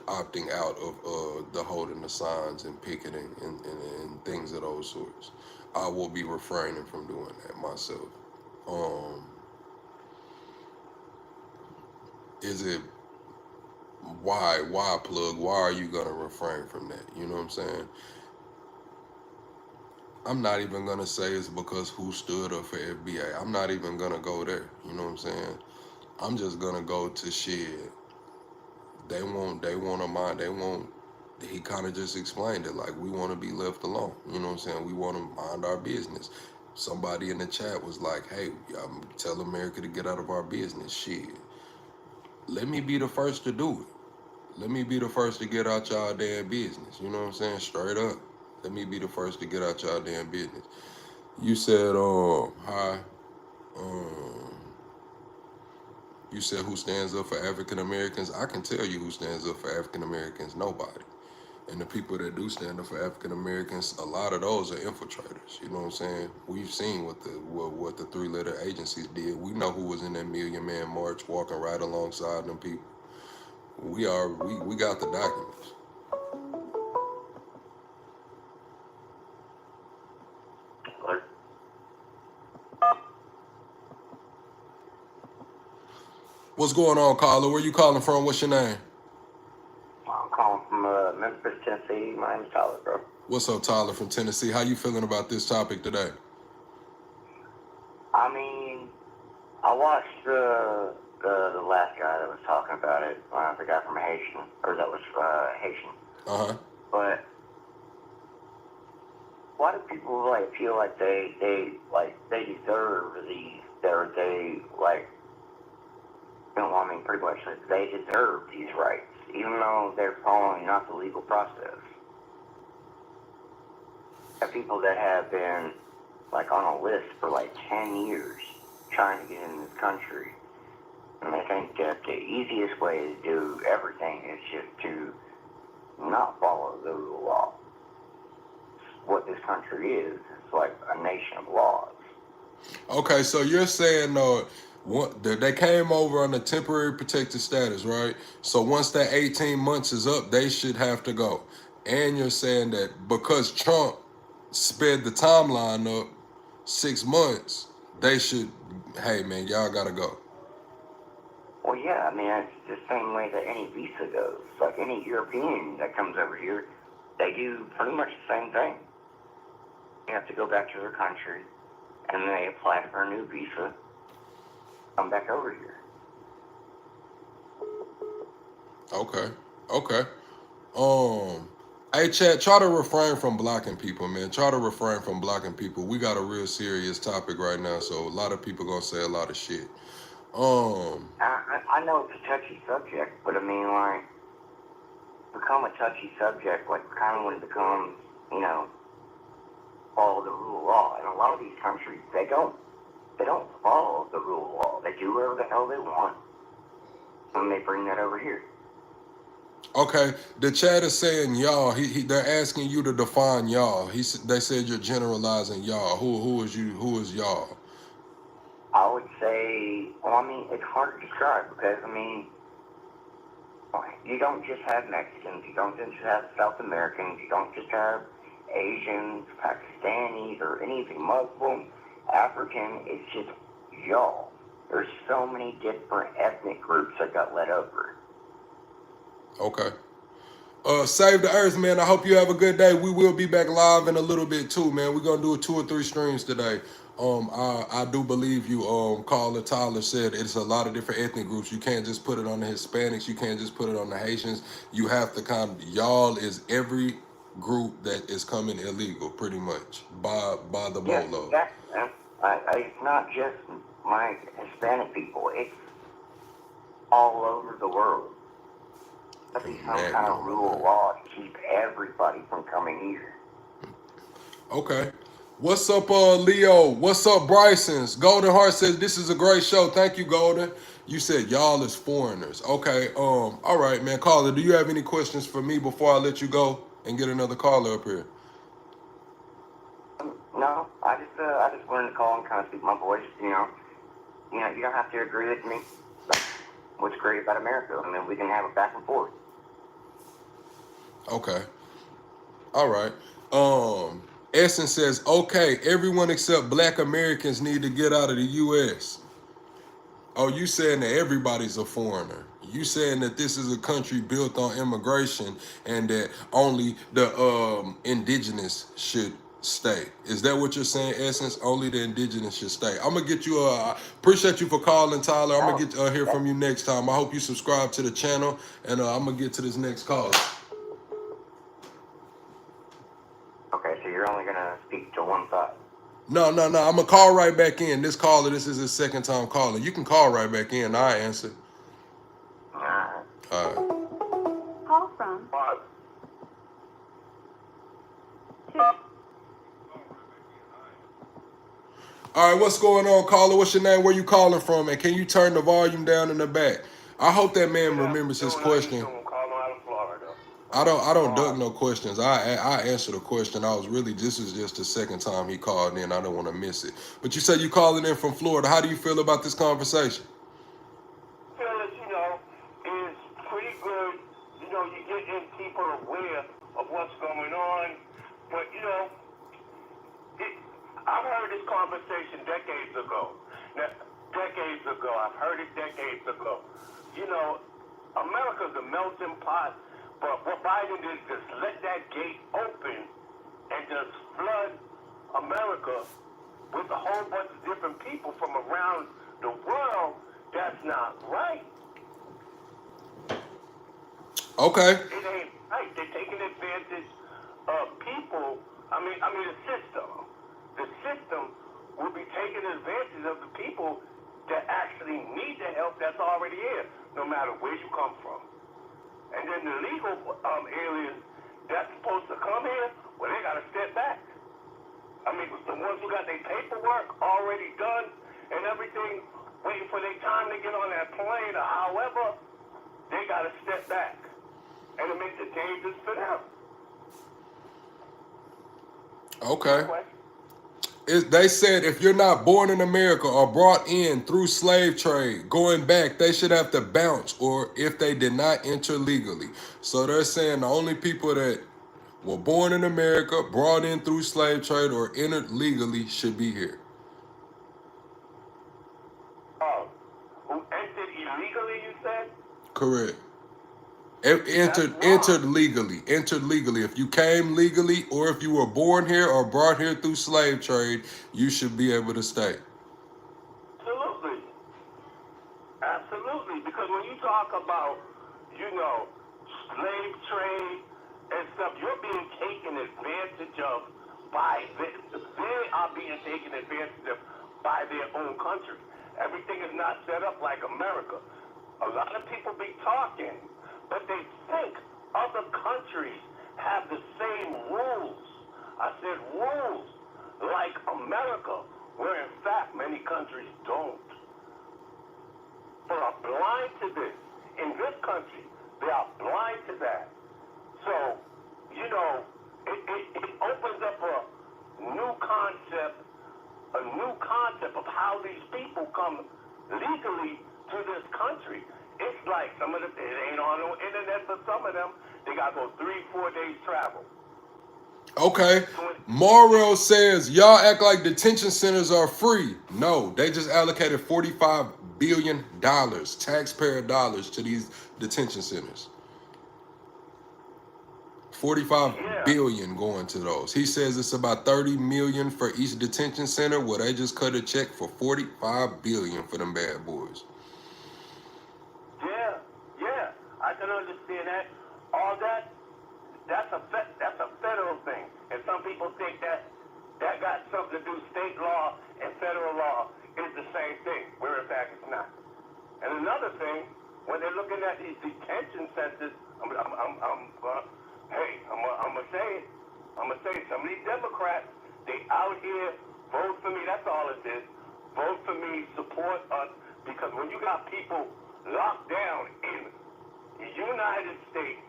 opting out of the holding the signs and picketing and things of those sorts. I will be refraining from doing that myself. Um, is it why plug? Why are you gonna refrain from that? You know what I'm saying? I'm not even gonna say it's because who stood up for FBA. I'm not even gonna go there. You know what I'm saying? I'm just gonna go to shit. They want a mind. They want. He kind of just explained it like we want to be left alone. You know what I'm saying? We want to mind our business. Somebody in the chat was like, "Hey, tell America to get out of our business." Shit, let me be the first to do it. Let me be the first to get out y'all damn business. You know what I'm saying? Straight up. Let me be the first to get out y'all damn business. You said, hi. Um, you said who stands up for African Americans? I can tell you who stands up for African Americans. Nobody. And the people that do stand up for African Americans, a lot of those are infiltrators. You know what I'm saying? We've seen what the three-letter agencies did. We know who was in that Million Man March, walking right alongside them people. We got the documents. What's going on, caller? Where you calling from? What's your name? I'm calling from Memphis, Tennessee. My name's Tyler, bro. What's up, Tyler from Tennessee? How you feeling about this topic today? I mean, I watched the last guy that was talking about it. The guy from Haitian, or that was Haitian. Uh-huh. But why do people like feel like they deserve these? They like, you know, I mean, pretty much they deserve these rights, even though they're following not the legal process. There are people that have been like on a list for like 10 years trying to get in this country. And I think that the easiest way to do everything is just to not follow the rule of law. What this country is, it's like a nation of laws. Okay, so you're saying they came over on a temporary protected status, right? So once that 18 months is up, they should have to go. And you're saying that because Trump sped the timeline up 6 months, they should, hey man, y'all gotta go. Well, yeah, I mean, it's the same way that any visa goes. Like any European that comes over here, they do pretty much the same thing. They have to go back to their country, and then they apply for a new visa, come back over here. Okay. Hey Chad, try to refrain from blocking people, man. Try to refrain from blocking people. We got a real serious topic right now, so a lot of people gonna say a lot of shit. I know it's a touchy subject, but I mean, like, become a touchy subject, like, kind of when it becomes, you know, follow the rule of law. And a lot of these countries, they don't follow the rule of law. They do whatever the hell they want, and they bring that over here. Okay, the chat is saying y'all. They're asking you to define y'all. They said you're generalizing y'all. Who is you? Who is y'all? I would say, well, I mean, it's hard to describe because, I mean, you don't just have Mexicans, you don't just have South Americans, you don't just have Asians, Pakistanis, or anything, Muslim, African. It's just y'all. There's so many different ethnic groups that got let over. Okay. Save the earth, man. I hope you have a good day. We will be back live in a little bit too, man. We're gonna do 2 or 3 streams today. I do believe you, caller Tyler said it's a lot of different ethnic groups. You can't just put it on the Hispanics. You can't just put it on the Haitians. You have to y'all is every group that is coming illegal, pretty much, by the boatload. Yeah, it's not just my Hispanic people. It's all over the world. There'll be some kind of rule of law to keep everybody from coming here. Okay. What's up, Leo? What's up, Bryson's? Golden Heart says this is a great show. Thank you, Golden. You said y'all is foreigners. Okay. All right, man. Caller, do you have any questions for me before I let you go and get another caller up here? No, I just wanted to call and kind of speak my voice. You know, you don't have to agree with me. What's great about America? I mean, we can have a back and forth. Okay. All right. Essence says, okay, everyone except black Americans need to get out of the U.S. Oh, you saying that everybody's a foreigner. You saying that this is a country built on immigration and that only the indigenous should stay. Is that what you're saying, Essence? Only the indigenous should stay. I'm gonna get you appreciate you for calling, Tyler. I'm gonna get hear from you next time. I hope you subscribe to the channel, and I'm gonna get to this next call. Okay, so you're only gonna speak to one side. No. I'm gonna call right back in. This caller, this is his second time calling. You can call right back in. I answer. Alright. All right. Call from All right, what's going on, caller? What's your name? Where you calling from? And can you turn the volume down in the back? I hope that man remembers his question. I don't duck no questions. I answer the question. This is just the second time he called in. I don't want to miss it. But you said you calling in from Florida. How do you feel about this conversation? Feel is pretty good. You're getting people aware of what's going on. But, I've heard this conversation decades ago. I've heard it decades ago. America's a melting pot, but what Biden did is just let that gate open and just flood America with a whole bunch of different people from around the world. That's not right. Okay. It ain't right. They're taking advantage of people. The system. The system will be taking advantage of the people that actually need the help that's already here, no matter where you come from. And then the legal aliens that's supposed to come here, well, they got to step back. The ones who got their paperwork already done and everything, waiting for their time to get on that plane or however, they got to step back. And it makes it dangerous for them. Okay. They said if you're not born in America or brought in through slave trade, going back, they should have to bounce, or if they did not enter legally. So they're saying the only people that were born in America, brought in through slave trade, or entered legally should be here. Who entered illegally, you said? Correct. Entered legally. If you came legally, or if you were born here or brought here through slave trade, you should be able to stay. Absolutely. Because when you talk about, slave trade and stuff, you're being taken advantage of by they are being taken advantage of by their own country. Everything is not set up like America. A lot of people be talking, but they think other countries have the same rules. I said rules like America, where in fact many countries don't. They are blind to this. In this country, they are blind to that. So, it opens up a new concept of how these people come legally to this country. It's like some of them, it ain't on the internet for some of them. They got to go 3-4 days travel. Okay. Mauro says, y'all act like detention centers are free. No, they just allocated $45 billion, taxpayer dollars, to these detention centers. 45 billion going to those. He says it's about 30 million for each detention center. Well, they just cut a check for 45 billion for them bad boys. Yeah, I can understand that. All that's a federal thing, and some people think that got something to do. State law and federal law is the same thing, where in fact it's not. And another thing, when they're looking at these detention centers, I'm gonna say it. Some of these Democrats, they out here, vote for me. That's all it is. Vote for me, support us, because when you got people locked down in the United States,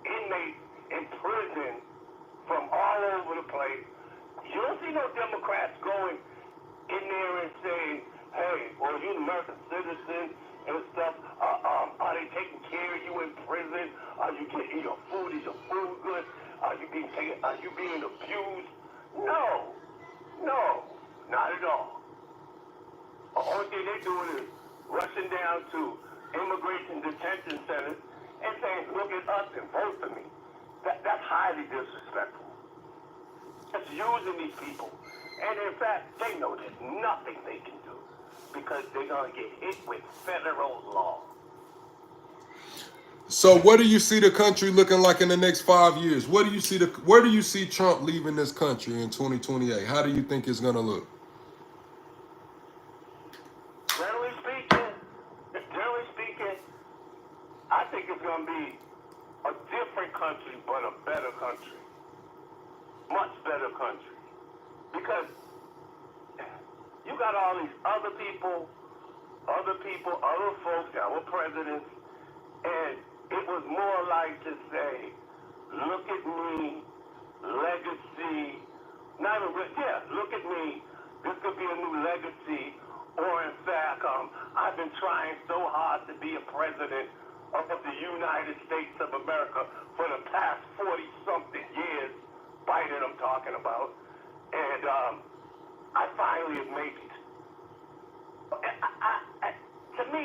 inmates in prison from all over the place, you don't see no Democrats going in there and saying, hey, well, you're an American citizen and stuff. Are they taking care of you in prison? Are you getting your food? Is your food good? Are you being abused? No, not at all. The only thing they're doing is rushing down to immigration detention centers and saying, look at us and vote for me. That's highly disrespectful. That's using these people. And in fact, they know there's nothing they can do because they're going to get hit with federal law. So what do you see the country looking like in the next 5 years? Where do you see Trump leaving this country in 2028? How do you think it's gonna look? Generally speaking, I think it's going to be a different country, but a better country. Much better country. Because you got all these other folks that were presidents, and it was more like to say, look at me, legacy, look at me, this could be a new legacy, or in fact, I've been trying so hard to be a president of the United States of America for the past 40-something years, Biden I'm talking about, and I finally have made it. To me,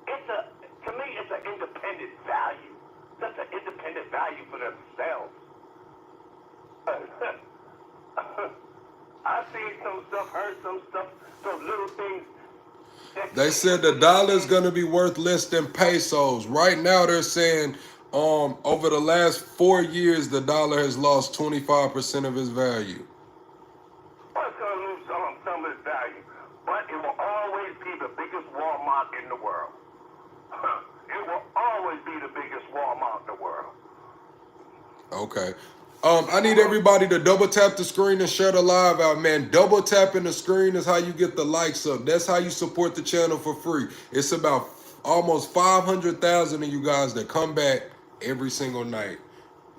it's an independent value. That's an independent value for themselves. I've seen some stuff, heard some stuff, those little things. They said the dollar is gonna be worth less than pesos. Right now, they're saying over the last 4 years, the dollar has lost 25% of its value. Well, it's going to lose some of its value, but it will always be the biggest Walmart in the world. It will always be the biggest Walmart in the world. Okay. I need everybody to double tap the screen and share the live out, man. Double tapping the screen is how you get the likes up. That's how you support the channel for free. It's about almost 500,000 of you guys that come back every single night.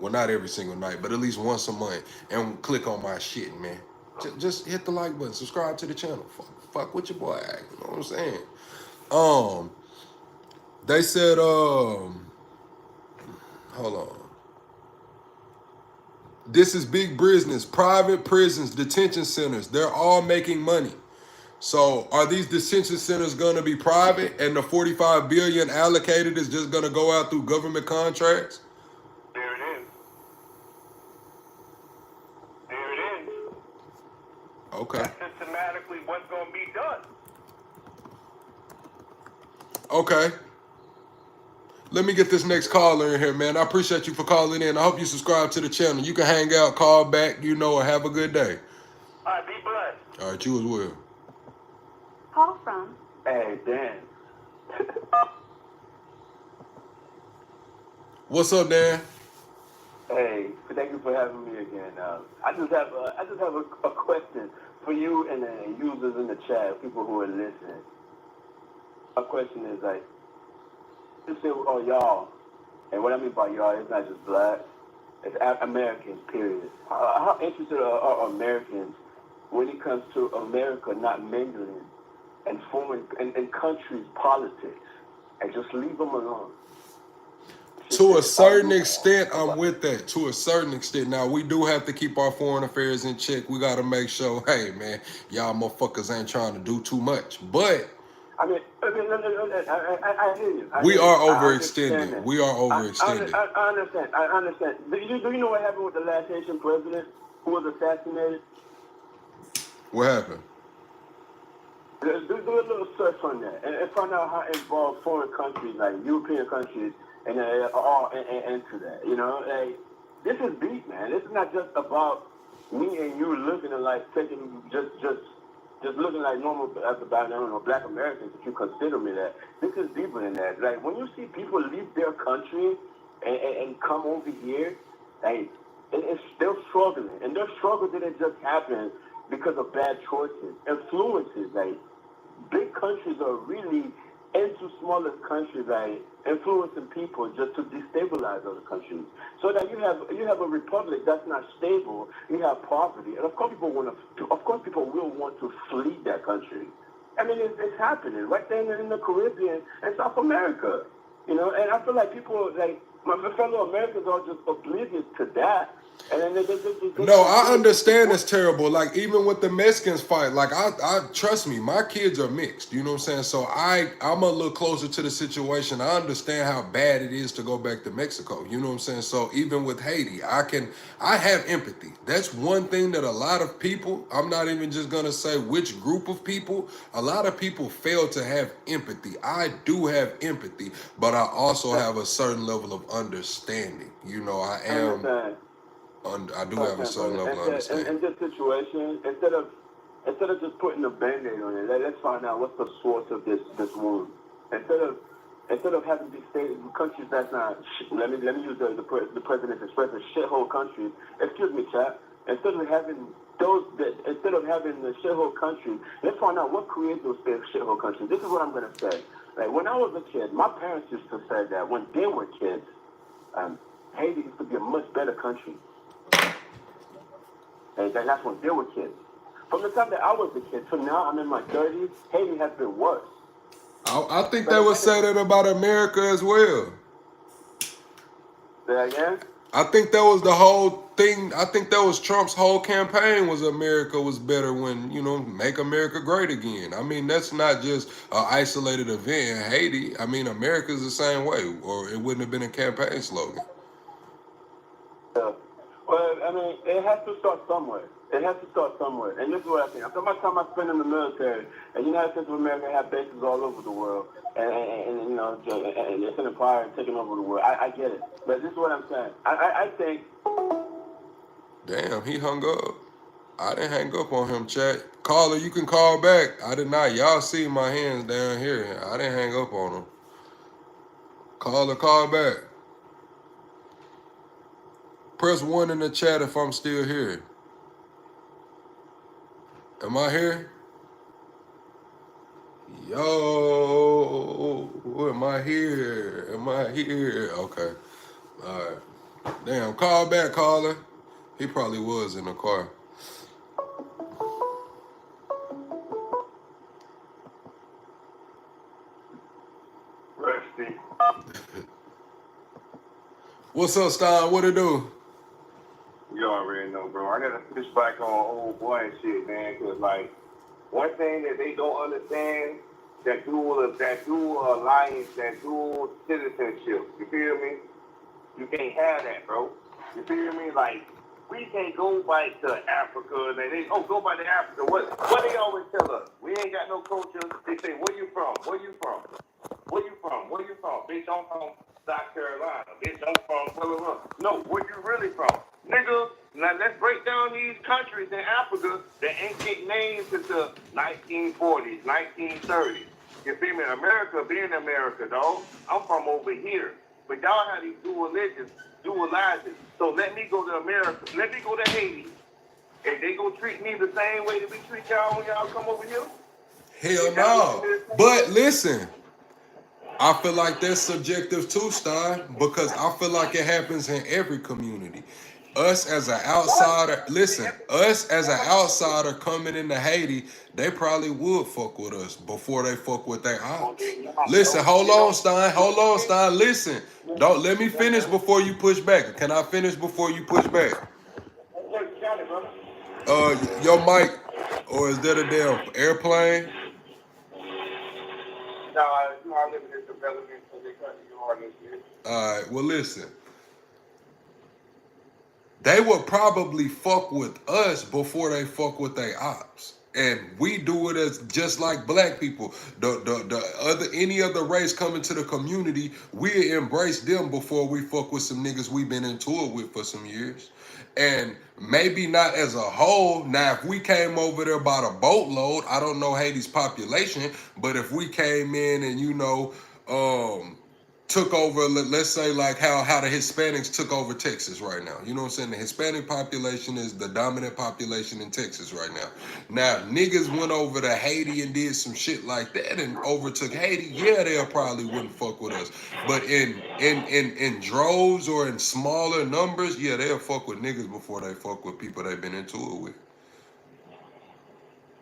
Well, not every single night, but at least once a month and click on my shit, man. Just hit the like button, subscribe to the channel. Fuck with your boy. You know what I'm saying? They said, hold on. This is big business. Private prisons, detention centers, they're all making money. So are these detention centers going to be private and the $45 billion allocated is just going to go out through government contracts? There it is. There it is. Okay. That's systematically what's going to be done. Okay. Let me get this next caller in here, man. I appreciate you for calling in. I hope you subscribe to the channel. You can hang out, call back, or have a good day. All right, be blessed. All right, you as well. Call from. Hey, Dan. What's up, Dan? Hey, thank you for having me again. I just have a question for you and the users in the chat, people who are listening. My question is like, just say, oh, y'all, and what I mean by y'all, it's not just black, it's Americans, period. How interested are Americans when it comes to America not mingling and forming in countries' politics, and just leave them alone? To a certain extent, I'm with that. To a certain extent. Now, we do have to keep our foreign affairs in check. We got to make sure, hey, man, y'all motherfuckers ain't trying to do too much. But I hear you. We are overextended. I understand. Do you know what happened with the last Haitian president who was assassinated? What happened? Do a little search on that and find out how involved foreign countries, like European countries, and are all into that. Like, this is deep, man. This is not just about me and you looking at like taking just looking like normal black Americans, if you consider me that. This is deeper than that. Like, when you see people leave their country and come over here, like, they're struggling. And their struggle didn't just happen because of bad choices. Influences, like, big countries are really into smaller countries, like, influencing people just to destabilize other countries. So that you have a republic that's not stable, you have poverty, and of course people will want to flee that country. I mean, it's happening right there in the Caribbean and South America, and I feel like people, like my fellow Americans, are just oblivious to that. And then No, I understand it's terrible. Like even with the Mexicans fight, like I trust me, my kids are mixed. You know what I'm saying? So I'm a little closer to the situation. I understand how bad it is to go back to Mexico. You know what I'm saying? So even with Haiti, I have empathy. That's one thing that a lot of people, I'm not even just gonna say which group of people, a lot of people fail to have empathy. I do have empathy, but I also have a certain level of understanding. You know, I understand. do have a certain Brother. level of understanding. In this situation, instead of just putting a band-aid on it, let's find out what's the source of this wound. Instead of having these countries that's not, let me use the president's expression, shithole countries. Excuse me, chat. Instead of having the shithole countries, let's find out what created those shithole countries. This is what I'm gonna say. Like when I was a kid, my parents used to say that when they were kids, Haiti used to be a much better country. And that's when they were kids. From the time that I was a kid to now, I'm in my 30s, Haiti has been worse. I think they would say that about America as well. Say that again? I think that was the whole thing. I think that was Trump's whole campaign was America was better when, you know, make America great again. I mean, that's not just an isolated event in Haiti. I mean, America's the same way, or it wouldn't have been a campaign slogan. Yeah. Well, I mean, it has to start somewhere. It has to start somewhere. And this is what I think. After my time I spent in the military, and the United States of America have bases all over the world, and you know, and it's an empire taking over the world. I get it. But this is what I'm saying. I think... Damn, he hung up. I didn't hang up on him, chat. Caller, you can call back. I did not. Y'all see my hands down here. I didn't hang up on him. Caller, call back. Press 1 in the chat if I'm still here. Am I here? Yo, am I here? Am I here? Okay. All right. Damn, call back, caller. He probably was in the car. Rusty. What's up, Stein? What it do? You already know, bro. I gotta push back on old boy and shit, man. Cause like one thing that they don't understand, that dual alliance, that dual citizenship. You feel me? You can't have that, bro. You feel me? Like we can't go back to Africa and they go back to Africa. What they always tell us? We ain't got no culture. They say, where you from? Where you from? Where you from? Where you from? Bitch, I'm from South Carolina. Bitch, I'm from Florida. No, where you really from? Nigga, now let's break down these countries in Africa that ain't get names since the 1940s, 1930s. You feel me? America being America, dog. I'm from over here. But y'all have these dual alliances. So let me go to America. Let me go to Haiti. And they go treat me the same way that we treat y'all when y'all come over here? Hell no. But listen, I feel like that's subjective too, Stein, because I feel like it happens in every community. Us as an outsider, listen, us as an outsider coming into Haiti, they probably would fuck with us before they fuck with their ops. Listen, hold on, Stein, listen. Don't let me finish before you push back. Can I finish before you push back? Your mic, or is that a damn airplane? No, I live in this development, so they cut you on this shit. All right, well, listen. They would probably fuck with us before they fuck with their ops. And we do it as just like black people. Any other race coming to the community, we embrace them before we fuck with some niggas we been into it with for some years. And maybe not as a whole. Now, if we came over there by the boatload, I don't know Haiti's population, but if we came in and, you know, took over, let's say like how the Hispanics took over Texas right now. You know what I'm saying? The Hispanic population is the dominant population in Texas right now. Now, niggas went over to Haiti and did some shit like that and overtook Haiti. Yeah, they probably wouldn't fuck with us. But in droves or in smaller numbers, yeah, they'll fuck with niggas before they fuck with people they've been into it with.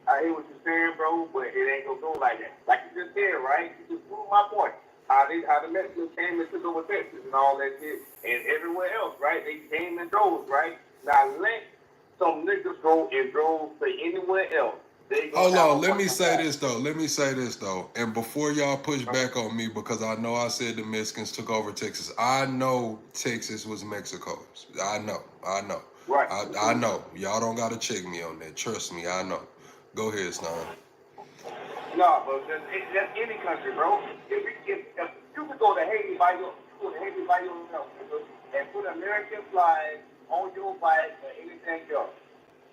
I hear what you're saying, bro, but it ain't gonna go like that. Like you just said, right? You just proved my point. How the Mexicans came and took over Texas and all that shit, and everywhere else, right? They came in droves, right? Now let some niggas go and drove for anywhere else. They gonna Hold have on, a let me fucking say time. this though. Let me say this though. And before y'all push back on me, because I know I said the Mexicans took over Texas. I know Texas was Mexico's. I know. Right. I know. Y'all don't gotta check me on that. Trust me, I know. Go ahead, Stein. No, but that's any country, bro. If you could go to Haiti by yourself, nigga, and put American flag on your bike or anything else.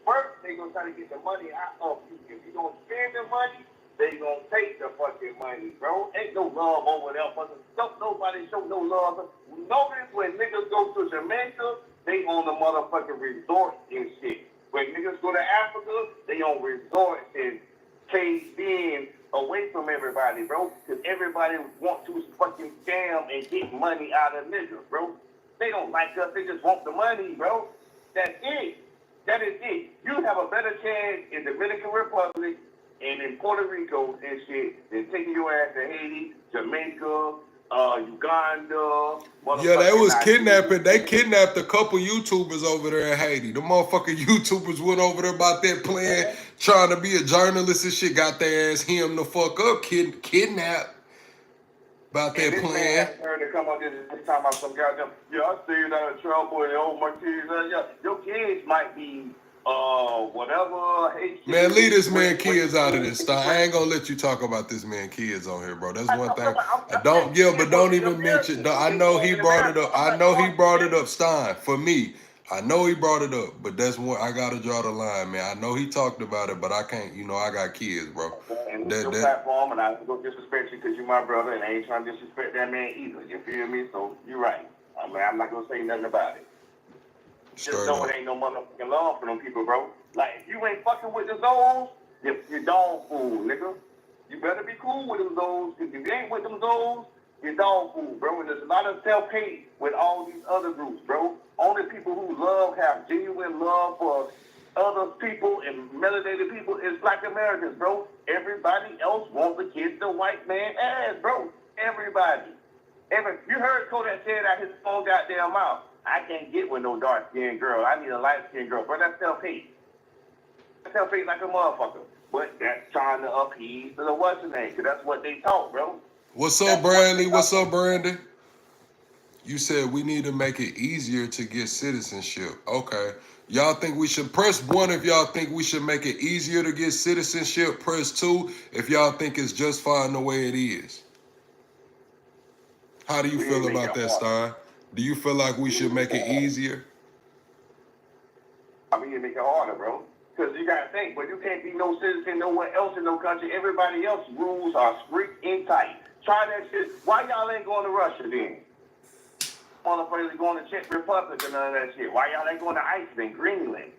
First, they gonna try to get the money out of you. If you don't spend the money, they gonna take the fucking money, bro. Ain't no love over there, fucking. Don't nobody show no love. Notice when niggas go to Jamaica, they on the motherfucking resort and shit. When niggas go to Africa, they on resorts and caved in away from everybody, bro. Because everybody want to fucking scam and get money out of niggas, bro. They don't like us. They just want the money, bro. That's it. That is it. You have a better chance in Dominican Republic and in Puerto Rico and shit than taking your ass to Haiti, Jamaica, Uganda. Yeah, they was Nigeria. kidnapping. They kidnapped a couple YouTubers over there in Haiti. The motherfucking YouTubers went over there about that plan, trying to be a journalist and shit. Got their ass hemmed the fuck up, kidnapped about that And this man plan. has heard to come on this time about some goddamn, yeah, I stayed out of trouble and oh my kids, yeah, your kids might be whatever. Man, leave this man kids out of this stuff. I ain't gonna let you talk about this man kids on here, bro. That's one thing. Don't even mention. I know he brought it up. I know he brought it up, Stein. For me, I know he brought it up, but that's one I gotta draw the line, man. I know he talked about it, but I can't. You know, I got kids, bro. And it's your platform, and I don't disrespect you because you're my brother, and I ain't trying to disrespect that man either. You feel me? So you're right. I mean, I'm not gonna say nothing about it. Just know it ain't no motherfucking love for them people, bro. Like, if you ain't fucking with the Zoes, you're dog food, nigga. You better be cool with them Zoes, because if you ain't with them Zoes, you're dog food, bro. And there's a lot of self-hate with all these other groups, bro. Only people who have genuine love for other people and melanated people is Black Americans, bro. Everybody else wants to kiss the white man ass, bro. Everybody. You heard Kodak say out his own goddamn mouth. I can't get with no dark-skinned girl. I need a light-skinned girl. Bro, that's self-hate. That's self-hate like a motherfucker. But that's trying to appease to the what's name, because that's what they taught, bro. What's up, Bradley? What's up, Brandon? You said we need to make it easier to get citizenship. Okay. Y'all think we should press 1 if y'all think we should make it easier to get citizenship. Press 2 if y'all think it's just fine the way it is. How do you feel about that, Stein? Do you feel like we should make it easier? I mean, you make it harder, bro. Because you got to think, but you can't be no citizen nowhere else in no country. Everybody else's rules are strict and tight. Try that shit. Why y'all ain't going to Russia then? Motherfuckers going to Czech Republic and none of that shit. Why y'all ain't going to Iceland, Greenland?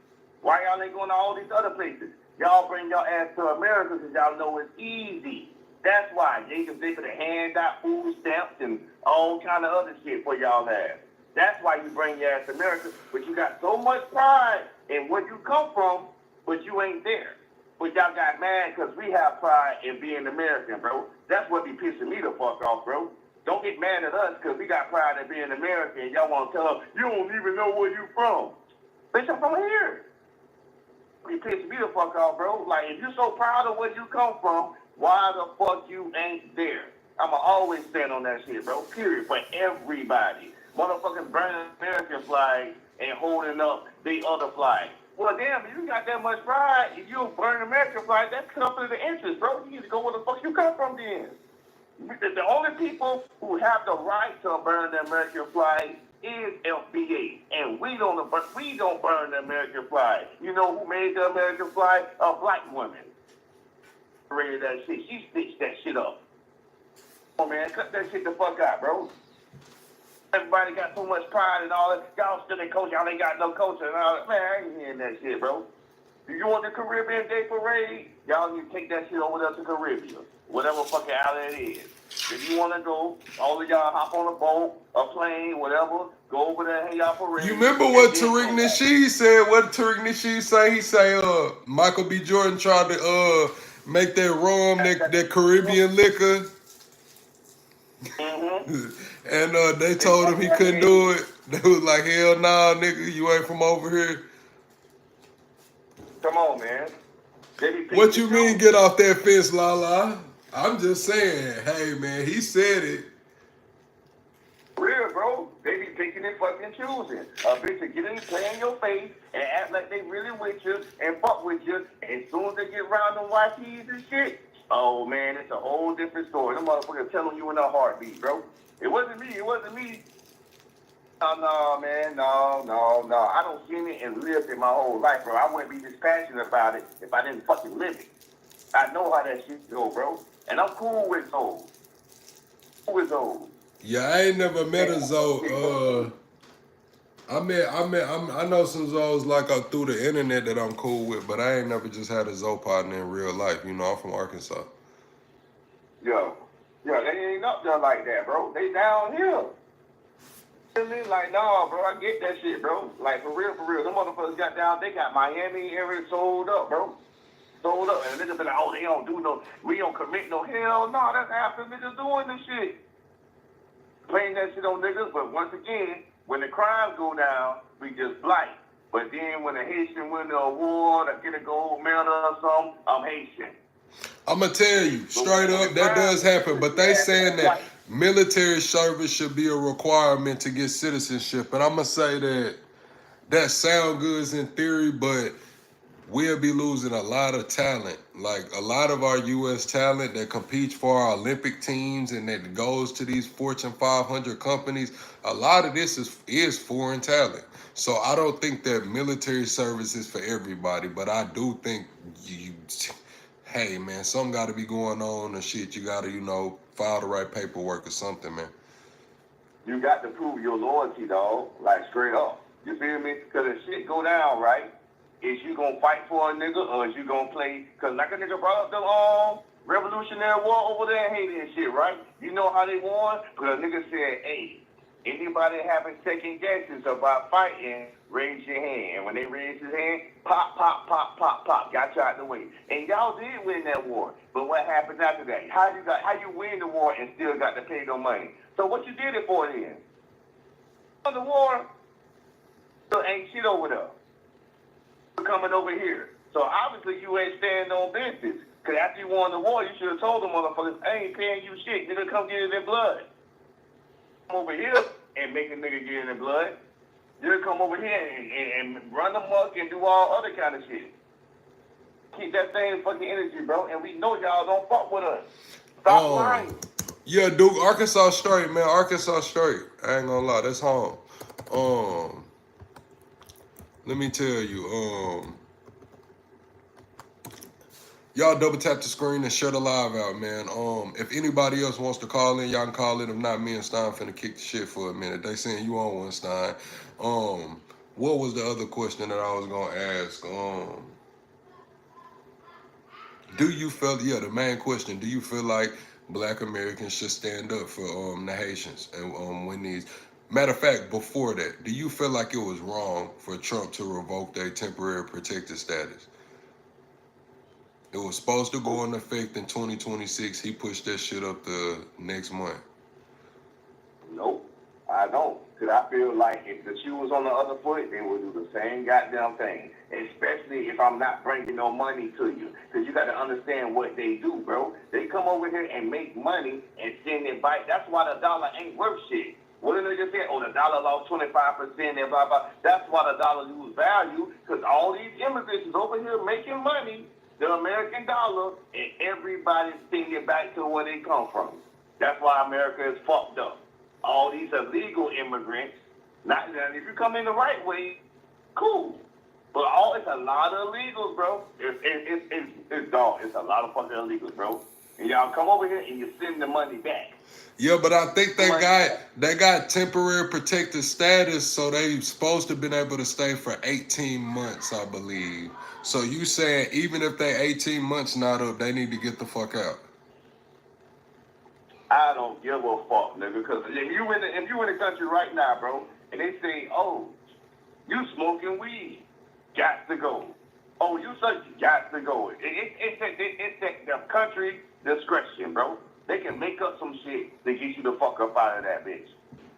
Why y'all ain't going to all these other places? Y'all bring your ass to America because y'all know it's easy. That's why they could hand out food stamps and all kind of other shit for y'all ass. That's why you bring your ass to America. But you got so much pride in where you come from, but you ain't there. But y'all got mad because we have pride in being American, bro. That's what be pissing me the fuck off, bro. Don't get mad at us because we got pride in being American. Y'all want to tell us, you don't even know where you from. Bitch, I'm from here. You pissing me the fuck off, bro. Like, if you're so proud of where you come from, why the fuck you ain't there? I'ma always stand on that shit, bro. Period. For everybody. Motherfuckers burning American flag and holding up the other flag. Well, damn, if you got that much pride, if you burn American flag, that's conflict of interest, bro. You need to go where the fuck you come from then. The only people who have the right to burn the American flag is FBA, and we don't burn the American flag. You know who made the American flag? A black woman. Rated that shit. She stitched that shit up. Oh man, cut that shit the fuck out, bro. Everybody got so much pride and all that. Y'all still in culture. Y'all ain't got no culture and all that. Man, I ain't hearing that shit, bro. If you want the Caribbean Day Parade, y'all need to take that shit over there to Caribbean. Whatever fucking island it is. If you want to go, all of y'all hop on a boat, a plane, whatever, go over there and hang y'all parade. You remember what Tariq Nasheed said? What Tariq Nasheed say? He say, Michael B. Jordan tried to make that rum, that Caribbean liquor. And they told him he couldn't do it. They was like, hell nah, nigga, you ain't from over here. Come on, man. What you mean get off that fence, Lala? I'm just saying, hey man, he said it. Real, bro. They be picking and fucking choosing. A bitch to get in, play in your face, and act like they really with you and fuck with you. And as soon as they get around them YTs and shit, oh man, it's a whole different story. Them motherfuckers telling you in a heartbeat, bro. It wasn't me. It wasn't me. No, man. No. I don't seen it and lived it my whole life, bro. I wouldn't be this passionate about it if I didn't fucking live it. I know how that shit go, bro. And I'm cool with those. Yeah, I ain't never met a Zoe. I know some Zoes like through the internet that I'm cool with, but I ain't never just had a Zoe partner in real life. You know, I'm from Arkansas. Yo, they ain't up there like that, bro. They down here. Like, nah, bro, I get that shit, bro. Like, for real. Them motherfuckers got down, they got Miami area sold up, bro. Sold up. And niggas be like, oh, they don't do no, we don't commit no hell. No, that's after niggas doing this shit. Playing that shit on niggas, but once again, when the crimes go down, we just blight. But then when a Haitian win the award or get a gold medal or something, I'm Haitian. I'm going to tell you, straight up, that does happen. But they saying that military service should be a requirement to get citizenship. And I'm going to say that sound good in theory, but we'll be losing a lot of talent. Like a lot of our U.S. talent that competes for our Olympic teams and that goes to these Fortune 500 companies, a lot of this is foreign talent. So I don't think that military service is for everybody, but I do think hey man, something got to be going on and shit. You got to, file the right paperwork or something, man. You got to prove your loyalty, dog. Like straight up. You feel me? Because if shit go down, right? Is you gonna fight for a nigga or is you gonna play? Because like a nigga brought up the Revolutionary War over there in Haiti and shit, right? You know how they won? Because a nigga said, hey, anybody having second guesses about fighting, raise your hand. And when they raised his hand, pop, got you out the way. And y'all did win that war. But what happened after that? How you win the war and still got to pay no money? So what you did it for then? The war, still ain't shit over there. Coming over here. So obviously you ain't standing on business. Because after you won the war, you should have told them motherfuckers, I ain't paying you shit. Nigga, come get it in blood. Come over here and make a nigga get it in blood. You come over here and run the muck and do all other kind of shit. Keep that same fucking energy, bro. And we know y'all don't fuck with us. Stop lying. Yeah, dude, Arkansas straight, man. Arkansas straight. I ain't gonna lie, that's home. Let me tell you, y'all double tap the screen and shut the live out, man. If anybody else wants to call in, y'all can call in. If not, me and Stein finna kick the shit for a minute. They saying you on one, Stein. What was the other question that I was gonna ask? Do you feel, the main question, do you feel like Black Americans should stand up for the Haitians and win these? Matter of fact, before that, do you feel like it was wrong for Trump to revoke their temporary protected status? It was supposed to go into effect in 2026. He pushed that shit up the next month. Nope, I don't. Because I feel like if the shoe was on the other foot, they would do the same goddamn thing. Especially if I'm not bringing no money to you. Because you got to understand what they do, bro. They come over here and make money and send it back. That's why the dollar ain't worth shit. What did they just say? Oh, the dollar lost 25% and blah, blah. That's why the dollar lose value. Because all these immigrants is over here making money, the American dollar, and everybody send it back to where they come from. That's why America is fucked up. All these illegal immigrants, not if you come in the right way, cool. But it's a lot of illegals, bro. It's dog. It's a lot of fucking illegals, bro. And y'all come over here and you send the money back. Yeah, but I think they got temporary protected status, so they supposed to been able to stay for 18 months, I believe. So you saying even if they 18 months not up, they need to get the fuck out? I don't give a fuck, nigga. Because if you in the country right now, bro, and they say, oh, you smoking weed, got to go. Oh, you such got to go. It's the country discretion, bro. They can make up some shit to get you the fuck up out of that bitch.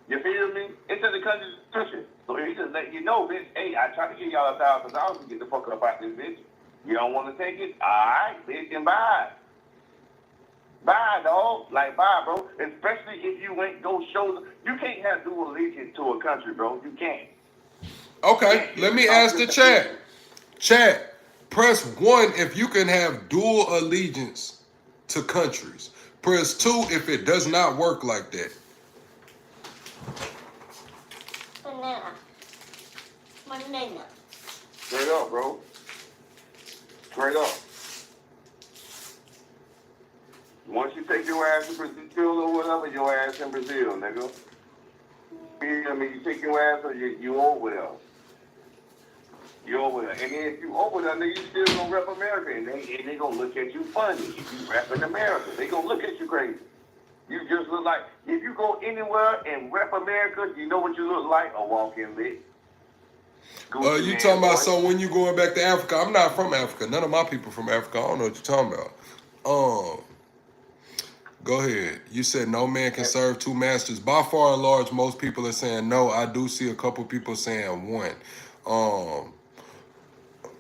You feel me? It's in the country. So he just let you know, bitch, hey, I tried to give y'all $1,000 to get the fuck up out this bitch. You don't want to take it? Alright, bitch, and buy. Bye, dog. Like, bye, bro. Especially if you ain't go show. You can't have dual allegiance to a country, bro. You can't. Okay, let me ask the chat. Chat, press 1 if you can have dual allegiance to countries. Press 2 if it does not work like that. Banana. Straight up, bro. Straight up. Once you take your ass to Brazil or whatever, your ass in Brazil, nigga. I mean, you take your ass or you over there. You over there. And then if you over there, nigga, you still gonna rep America. And they gonna look at you funny. If you repping America, they gonna look at you crazy. You just look like, if you go anywhere and rep America, you know what you look like? A walk-in lick. You talking about, so when you going back to Africa? I'm not from Africa. None of my people from Africa. I don't know what you're talking about. Go ahead. You said no man can serve two masters. By far and large, most people are saying no. I do see a couple people saying one.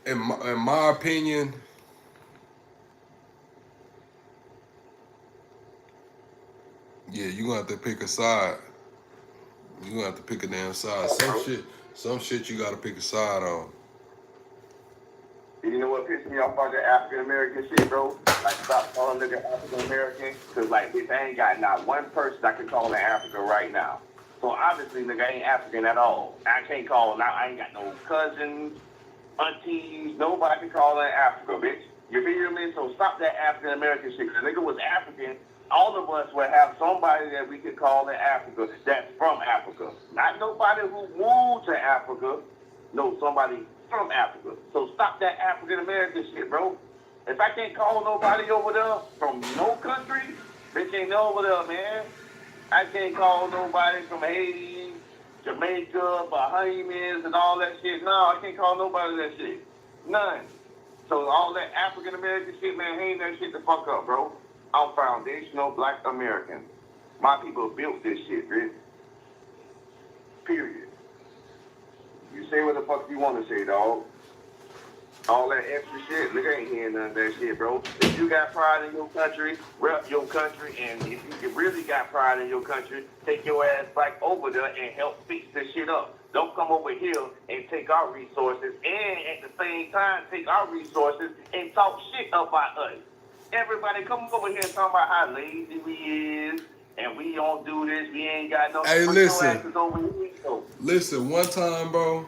In my opinion, yeah, you're gonna have to pick a side. You're gonna have to pick a damn side. Some shit you gotta pick a side on. You know what pissed me off about the African American shit, bro? Like, stop calling nigga African American, cause like, bitch, I ain't got not one person I can call in Africa right now. So obviously, nigga, I ain't African at all. I can't call now. I ain't got no cousins, aunties, nobody can call in Africa, bitch. You feel me? So stop that African American shit. Cause the nigga was African. All of us would have somebody that we could call in Africa that's from Africa. Not nobody who moved to Africa. No, somebody from Africa. So stop that African American shit, bro. If I can't call nobody over there from no country, bitch ain't over there, man. I can't call nobody from Haiti, Jamaica, Bahamas, and all that shit. No, I can't call nobody that shit. None. So all that African American shit, man, hang that shit the fuck up, bro. I'm foundational Black American. My people built this shit, bitch. Period. You say what the fuck you want to say, dog. All that extra shit, nigga ain't hearing none of that shit, bro. If you got pride in your country, rep your country, and if you really got pride in your country, take your ass back over there and help fix this shit up. Don't come over here and take our resources, and at the same time, take our resources and talk shit about us. Everybody come over here and talk about how lazy we is, and we don't do this, we ain't got no... Hey, listen. Over here, so. Listen, one time, bro,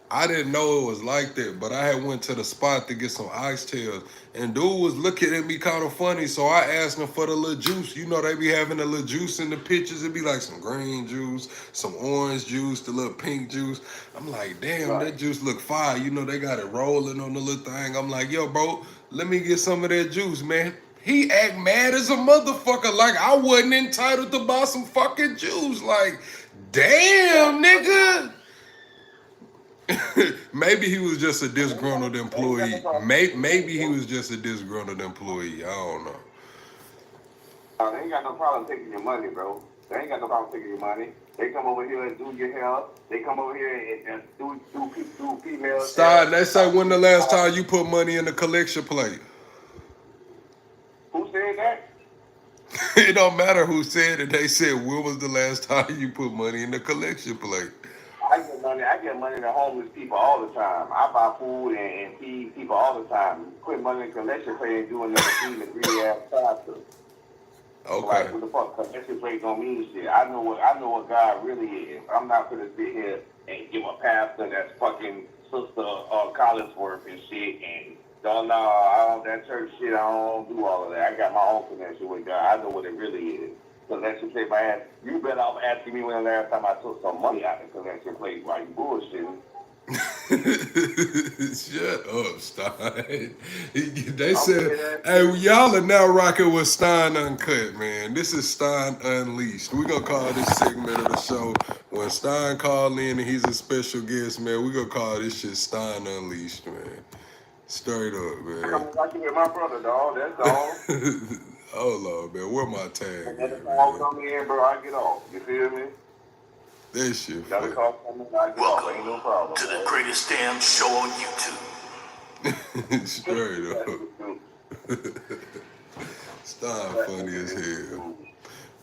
I didn't know it was like that, but I had went to the spot to get some oxtails, and dude was looking at me kind of funny, so I asked him for the little juice. You know, they be having the little juice in the pictures. It'd be like some green juice, some orange juice, the little pink juice. I'm like, damn, that juice look fire. You know, they got it rolling on the little thing. I'm like, yo, bro, let me get some of that juice, man. He act mad as a motherfucker, like I wasn't entitled to buy some fucking juice. Like, damn, nigga. Maybe he was just a disgruntled employee. Maybe he was just a disgruntled employee. I don't know. They ain't got no problem taking your money, bro. They ain't got no problem taking your money. They come over here and do your hair. They come over here and do female. Stein, they say when the last time you put money in the collection plate? Who said that? It don't matter who said it. They said, when was the last time you put money in the collection plate? I get money to homeless people all the time. I buy food and feed people all the time. Quit money in collection plate and doing nothing feeding the greedy ass pastor. Okay. Like, what the fuck? Collection plate don't mean shit. I know what God really is. I'm not gonna sit here and give a pastor that's fucking Sister Collinsworth and shit and that church shit. I don't do all of that. I got my own connection with God. I know what it really is. Collection plate, my ass. You better off asking me when the last time I took some money out of the collection plate while you bullshitting. Shut up, Stein. They said, hey, y'all are now rocking with Stein Uncut, man. This is Stein Unleashed. We're going to call this segment of the show, when Stein called in and he's a special guest, man, we're going to call this shit Stein Unleashed, man. Straight up, man. I'm watching with my brother, dog. That's all. Hold on, man. Where my tag And then the at, call man? come in, bro, I get off. You feel me? That shit Got a funny. call come in, I get off. Ain't no problem. To the greatest damn show on YouTube. Straight up. Stop funny as hell.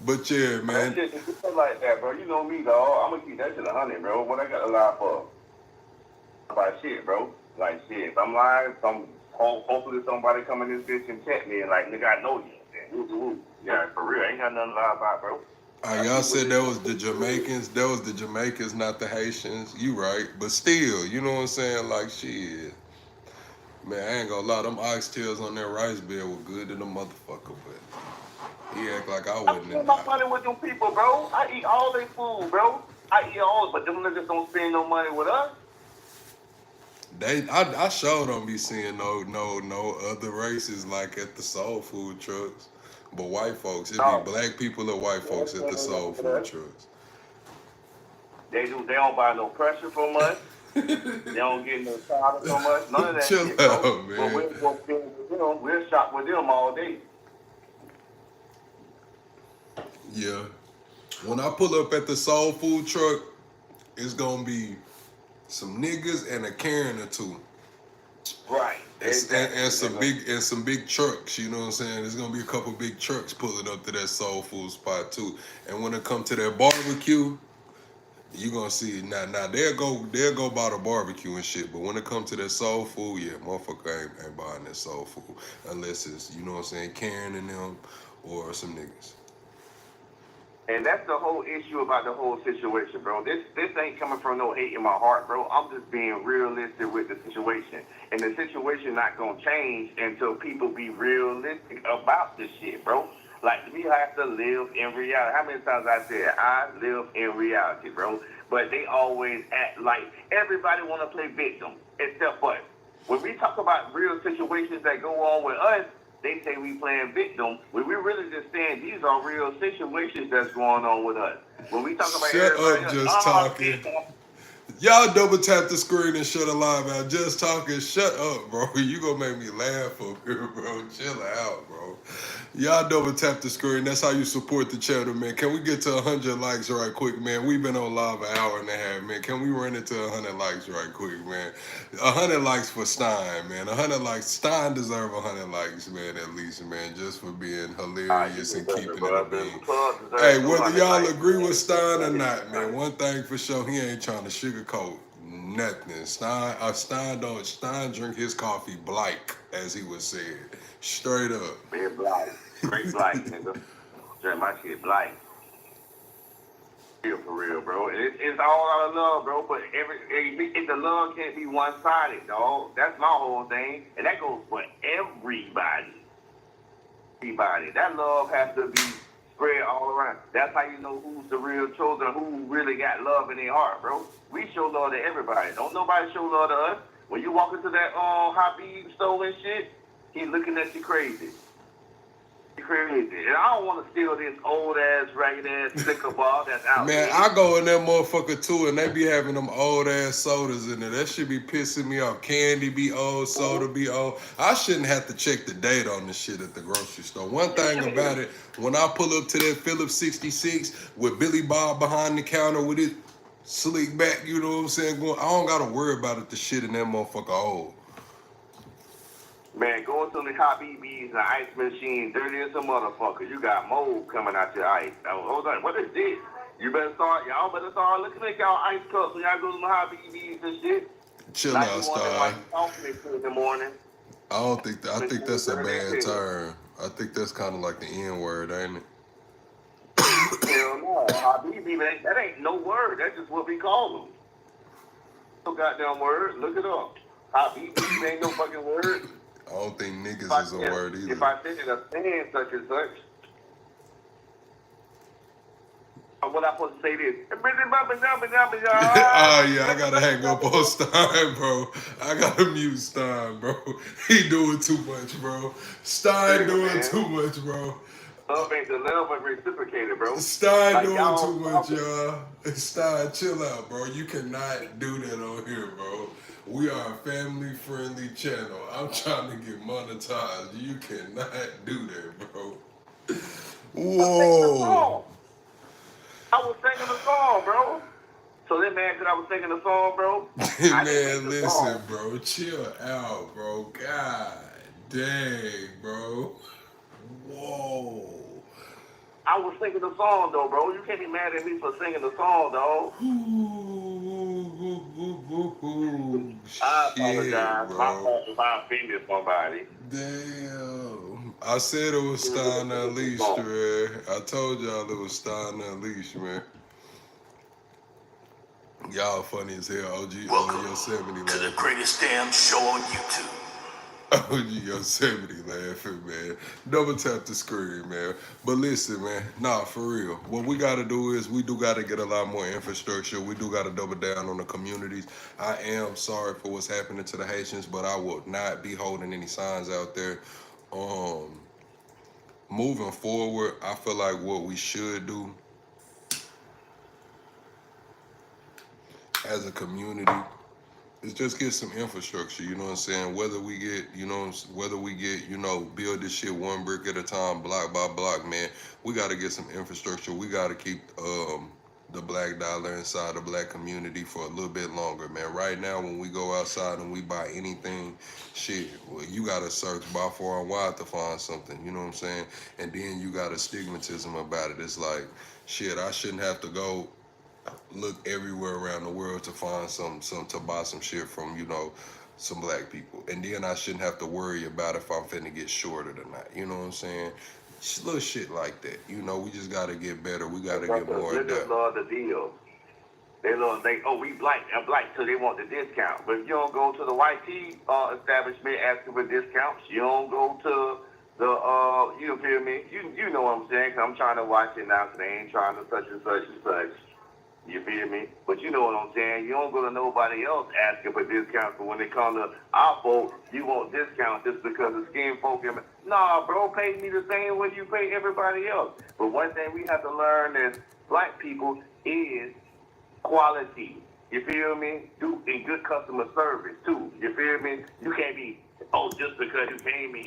But yeah, That man. shit is just like that, bro. You know me, dog. I'm gonna keep that shit 100, bro. What I got to lie for? About shit, bro. Like shit. If I'm lying, hopefully somebody come in this bitch and check me and like, nigga, I know you. Woo. Yeah, for real. Ain't got nothing to lie about, bro. Y'all said that was the Jamaicans. That was the Jamaicans, not the Haitians. You right. But still, you know what I'm saying? Like, shit. Man, I ain't gonna lie. Them oxtails on that rice bed were good to the motherfucker, but he act like I I'm wasn't spending in my money with them people, bro. I eat all their food, bro. I eat all, but them niggas don't spend no money with us. I sure don't be seeing no other races like at the soul food trucks. But white folks, it be No. black people and white folks at the soul food trucks. They don't buy no pressure from us. They don't get no powder from us. None of that Chill shit, bro. out, man. But we'll go spend with them. We'll shop with them all day. Yeah. When I pull up at the soul food truck, it's gonna be some niggas and a Karen or two. Right. Exactly. And some big trucks, you know what I'm saying? There's gonna be a couple big trucks pulling up to that soul food spot too. And when it come to that barbecue, you gonna see it. Now they'll go buy the barbecue and shit, but when it come to that soul food, yeah, motherfucker ain't buying that soul food unless it's, you know what I'm saying, Karen and them or some niggas. And that's the whole issue about the whole situation, bro. This ain't coming from no hate in my heart, bro. I'm just being realistic with the situation. And the situation not gonna change until people be realistic about this shit, bro. Like, we have to live in reality. How many times I said, I live in reality, bro? But they always act like everybody want to play victim, except what? When we talk about real situations that go on with us, they say we playing victim. When we really just saying these are real situations that's going on with us. When we talk about Shut everybody up, else, just talking. Y'all double tap the screen and shut a live out. Just talking. Shut up, bro. You gonna make me laugh up here, bro. Chill out, bro. Y'all double tap the screen. That's how you support the channel, man. Can we get to 100 likes right quick, man? We've been on live an hour and a half, man. Can we run it to 100 likes right quick, man? 100 likes for Stein, man. 100 likes. Stein deserve 100 likes, man, at least, man, just for being hilarious and keeping it a bean. Hey, whether y'all agree with Stein or not, man, one thing for sure, he ain't trying to sugarcoat nothing. Stein drink his coffee black, as he was said. Straight up. Being black. Straight black, nigga. Drink my shit black. For real, bro. It's all out of love, bro. But the love can't be one-sided, dog. That's my whole thing. And that goes for everybody. Everybody. That love has to be spread all around. That's how you know who's the real chosen, who really got love in their heart, bro. We show love to everybody. Don't nobody show love to us. When you walk into that Habib store and shit, he's looking at you crazy. Crazy. And I don't want to steal this old ass, ragged ass liquor bar that's out Man, there. I go in that motherfucker too, and they be having them old ass sodas in there. That should be pissing me off. Candy be old, soda be old. I shouldn't have to check the date on this shit at the grocery store. One thing about it, when I pull up to that Phillips 66 with Billy Bob behind the counter with his slick back, you know what I'm saying? I don't gotta worry about it. The shit in that motherfucker old. Man, going to the Habib's and the ice machine, dirty as a motherfucker. You got mold coming out your ice. Now, hold on, what is this? Y'all better start looking at y'all ice cups when y'all go to the Habib's and shit. Chill out, Star. In the morning. I think that's a bad term. I think that's kind of like the N word, ain't it? Hell no. Habibi, that ain't no word. That's just what we call them. No goddamn word. Look it up. Habibi ain't no fucking word. I don't think niggas is a word either. If I said it a saying such and such, what I supposed to say this? Oh yeah, I gotta hang up on Stein, bro. I gotta mute Stein, bro. He doing too much, bro. Stein doing too much, bro. Love ain't the love ain't reciprocated, bro. Stein doing too much, y'all. Stein, chill out, bro. You cannot do that on here, bro. We are a family-friendly channel. I'm trying to get monetized. You cannot do that, bro. Whoa. I was singing a song, bro. So that man said I was singing a song, bro. I didn't make Man, the listen, song. bro. Chill out, bro. God dang, bro. Whoa. I was singing the song, though, bro. You can't be mad at me for singing the song, dog. I Shit, apologize. My bro. fault if I offended somebody. Damn. I said it was Stein Unleashed, man. I told y'all it was Stein Unleashed, man. Y'all funny as hell. OG Yosemite To the laughing. greatest damn show on YouTube. OG Yosemite laughing, man. Double tap the screen, man. But listen, man. Nah, for real. What we got to do is we do got to get a lot more infrastructure. We do got to double down on the communities. I am sorry for what's happening to the Haitians, but I will not be holding any signs out there. Moving forward, I feel like what we should do as a community is just get some infrastructure, you know what I'm saying? Whether we get, build this shit one brick at a time, block by block, man. We got to get some infrastructure. We got to keep the black dollar inside the black community for a little bit longer, man. Right now, when we go outside and we buy anything, shit, well, you got to search by far and wide to find something, you know what I'm saying? And then you got a stigmatism about it. It's like, shit, I shouldn't have to go look everywhere around the world to find some to buy some shit from, some black people. And then I shouldn't have to worry about if I'm finna get shorted or not. You know what I'm saying? Just little shit like that. We just gotta get better. We gotta get more Niggas adapt. love the deal. They we black, I'm black, so they want the discount. But if you don't go to the white tea establishment asking for discounts, you don't go to the, you feel me? You know what I'm saying? 'Cause I'm trying to watch it now, so they ain't trying to such and such and such. You feel me? But you know what I'm saying? You don't go to nobody else asking for discounts, but when they come to our folk, you want discounts just because of skin folk. Nah, bro, pay me the same way you pay everybody else. But one thing we have to learn as black people is quality. You feel me? And good customer service too. You feel me? You can't be, just because you came in,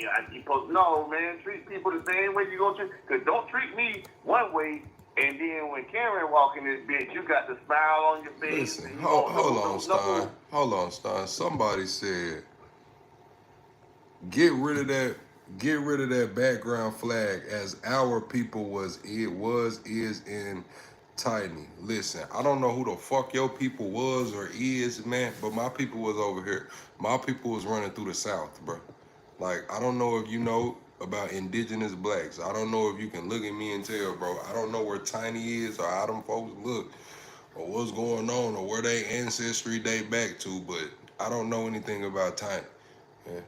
no, man, treat people the same way you gonna treat. Cause don't treat me one way, and then when Karen walk in this bitch, you got the smile on your face. Listen, And hold on, Stein. Hold on, Stein. Somebody said, get rid of that background flag as our people is in Tiny. Listen, I don't know who the fuck your people was or is, man, but my people was over here. My people was running through the South, bro. Like, I don't know if you know about indigenous blacks. I don't know if you can look at me and tell, bro. I don't know where Tiny is or how them folks look or what's going on or where they ancestry date back to, but I don't know anything about Tiny. Yeah.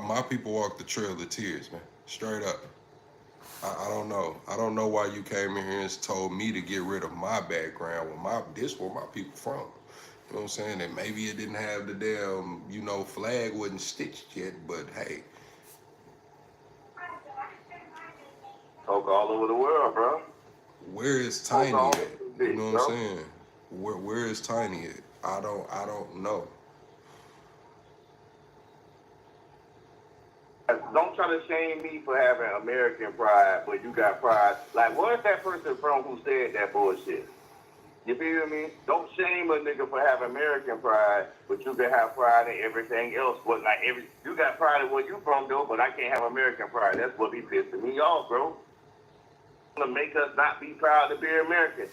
My people walk the trail of tears, man. Straight up. I don't know. I don't know why you came in here and told me to get rid of my background when this where my people from. You know what I'm saying? And maybe it didn't have the damn, flag wasn't stitched yet, but hey. Talk all over the world, bro. Where is Tiny at? You know what I'm saying? Where is Tiny at? I don't know. Don't try to shame me for having American pride, but you got pride. Like, where's that person from who said that bullshit? You feel me? Don't shame a nigga for having American pride, but you can have pride in everything else. But you got pride in where you from though, but I can't have American pride. That's what be pissing me off, bro. To make us not be proud to be American.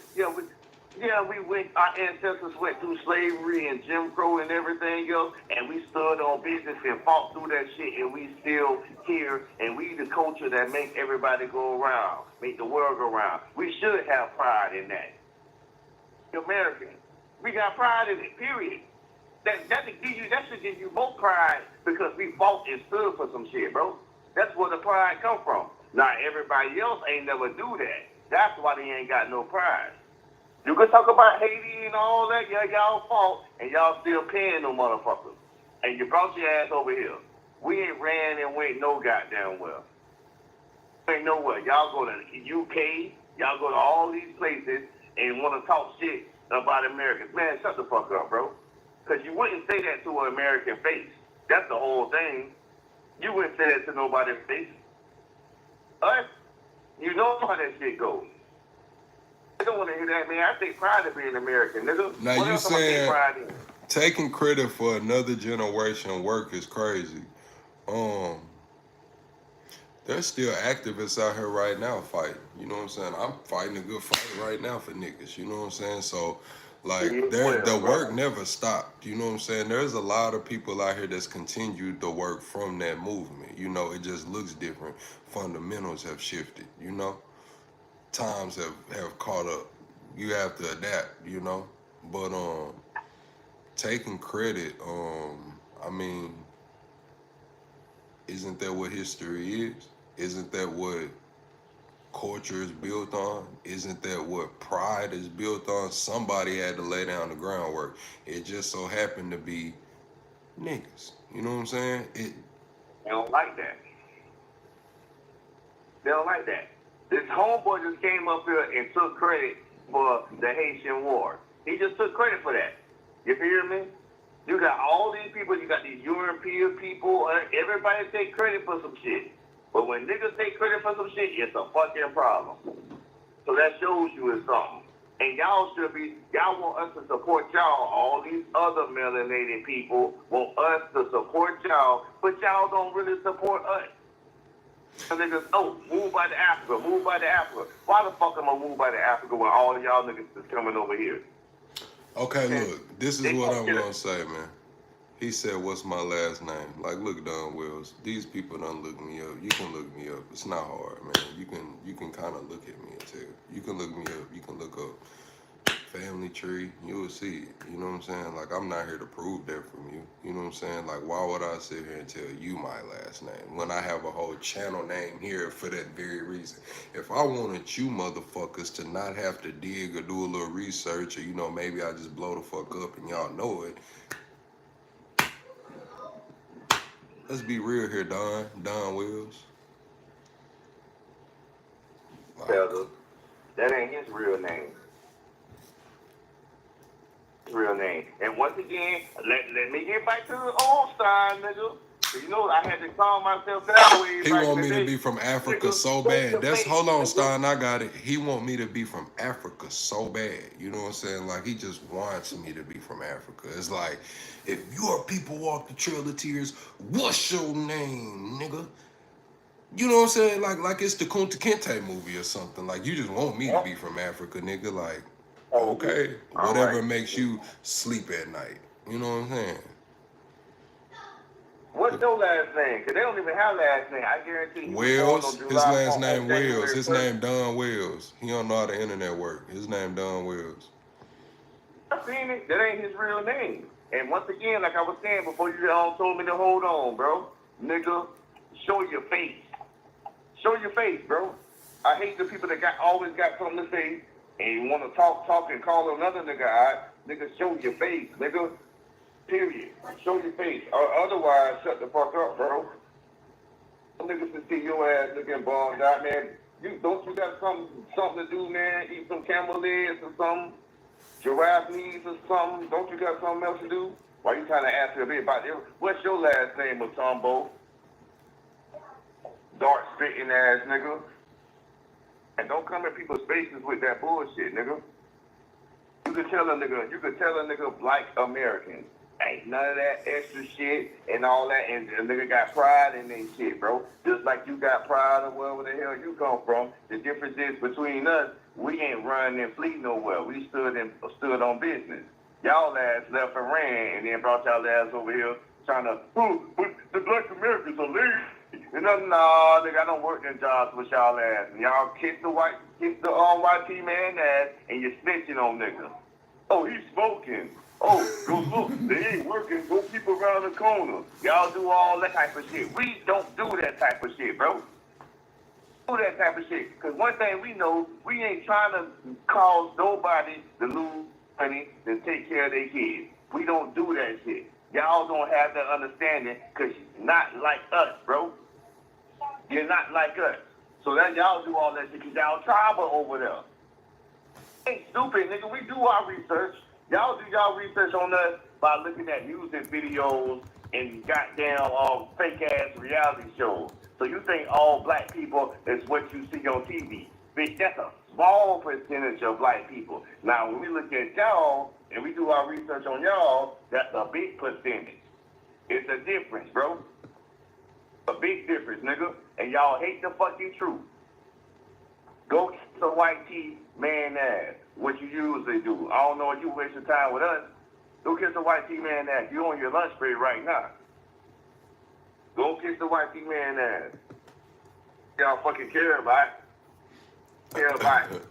Our ancestors went through slavery and Jim Crow and everything else, and we stood on business and fought through that shit, and we still here, and we the culture that make everybody go around, make the world go around. We should have pride in that. American. We got pride in it, period. That should give you more pride because we fought and stood for some shit, bro. That's where the pride come from. Now, everybody else ain't never do that. That's why they ain't got no pride. You can talk about Haiti and all that. Yeah, y'all fought, and y'all still paying no motherfuckers. And you brought your ass over here. We ain't ran and went no goddamn well. Ain't nowhere. Y'all go to the UK, y'all go to all these places and want to talk shit about Americans. Man, shut the fuck up, bro. Because you wouldn't say that to an American face. That's the whole thing. You wouldn't say that to nobody's face. Us, You know how that shit goes. I don't want to hear that, man. I take pride in being American, nigga. Now What you else am I taking saying pride in? taking credit for another generation work is crazy. There's still activists out here right now fighting. You know what I'm saying? I'm fighting a good fight right now for niggas. You know what I'm saying? So, like, the work never stopped. You know what I'm saying? There's a lot of people out here that's continued the work from that movement. You know, it just looks different. Fundamentals have shifted. You know, times have caught up. You have to adapt. You know, but taking credit. I mean, isn't that what history is? Isn't that what culture is built on? Isn't that what pride is built on? Somebody had to lay down the groundwork. It just so happened to be niggas. You know what I'm saying? They don't like that. They don't like that. This homeboy just came up here and took credit for the Haitian war. He just took credit for that. You hear me? You got all these people, you got these European people, everybody take credit for some shit. But when niggas take credit for some shit, it's a fucking problem. So that shows you it's something. And y'all want us to support y'all. All these other melanated people want us to support y'all, but y'all don't really support us. So niggas, move by the Africa, move by the Africa. Why the fuck am I move by the Africa when all of y'all niggas is coming over here? Okay, look, this is what I'm gonna say, man. He said, "What's my last name?" Like, look, Don Wills. These people don't look me up. You can look me up. It's not hard, man. You can kind of look at me and tell. You can look me up. You can look up family tree. You will see it. You know what I'm saying? Like, I'm not here to prove that from you. You know what I'm saying? Like, why would I sit here and tell you my last name when I have a whole channel name here for that very reason? If I wanted you motherfuckers to not have to dig or do a little research, or maybe I just blow the fuck up and y'all know it. Let's be real here, Don Wills. Fellas, that ain't his real name. His real name. And once again, let me get back to the old style, nigga. You know, I had to call myself that way. He want me to be from Africa so bad. Hold on, Stein, I got it. He want me to be from Africa so bad. You know what I'm saying? Like, he just wants me to be from Africa. It's like, if your people walk the Trail of Tears, what's your name, nigga? You know what I'm saying? Like it's the Kunta Kinte movie or something. Like, you just want me to be from Africa, nigga. Like, okay, whatever makes you sleep at night. You know what I'm saying? What's your last name? Because they don't even have last name. I guarantee you. Wells. His last name Wells. His name Don Wells. He don't know how the internet work. His name Don Wells. I seen it. That ain't his real name. And once again, like I was saying before, you all told me to hold on, bro. Nigga, show your face. Show your face, bro. I hate the people that always got something to say and you want to talk and call another nigga out. Nigga, show your face, nigga. Period. Show your face. Or otherwise, shut the fuck up, bro. Niggas to see your ass looking bombed out, man. You got something to do, man? Eat some camel legs or something? Giraffe knees or something? Don't you got something else to do? Why you trying to ask me a bit about it? What's your last name, Matumbo? Dark spitting ass nigga. And don't come in people's faces with that bullshit, nigga. You could tell a nigga black American. Ain't none of that extra shit and all that, and a nigga got pride in their shit, bro. Just like you got pride of wherever the hell you come from. The difference is between us, we ain't running and fleet nowhere. We stood on business. Y'all ass left and ran, and then brought y'all ass over here trying to, the black Americans are lazy. And nah, nigga, I don't work in jobs with y'all ass. And y'all kiss the white P man ass, and you're snitching on niggas. Oh, he's smoking. Oh, go look, they ain't working. Go peep around the corner. Y'all do all that type of shit. We don't do that type of shit, bro. Do that type of shit. Because one thing we know, we ain't trying to cause nobody to lose money to take care of their kids. We don't do that shit. Y'all don't have that understanding because you're not like us, bro. You're not like us. So that y'all do all that shit because y'all tribal over there. Ain't stupid, nigga. We do our research. Y'all do y'all research on us by looking at music videos and goddamn fake ass reality shows. So you think all black people is what you see on TV. Bitch, that's a small percentage of black people. Now, when we look at y'all and we do our research on y'all, that's a big percentage. It's a difference, bro. A big difference, nigga. And y'all hate the fucking truth. Go kiss a white tee man ass, what you usually do. I don't know if you waste your time with us. Go kiss a white tee man ass. You on your lunch break right now. Go kiss the white tee man ass. Y'all fucking care about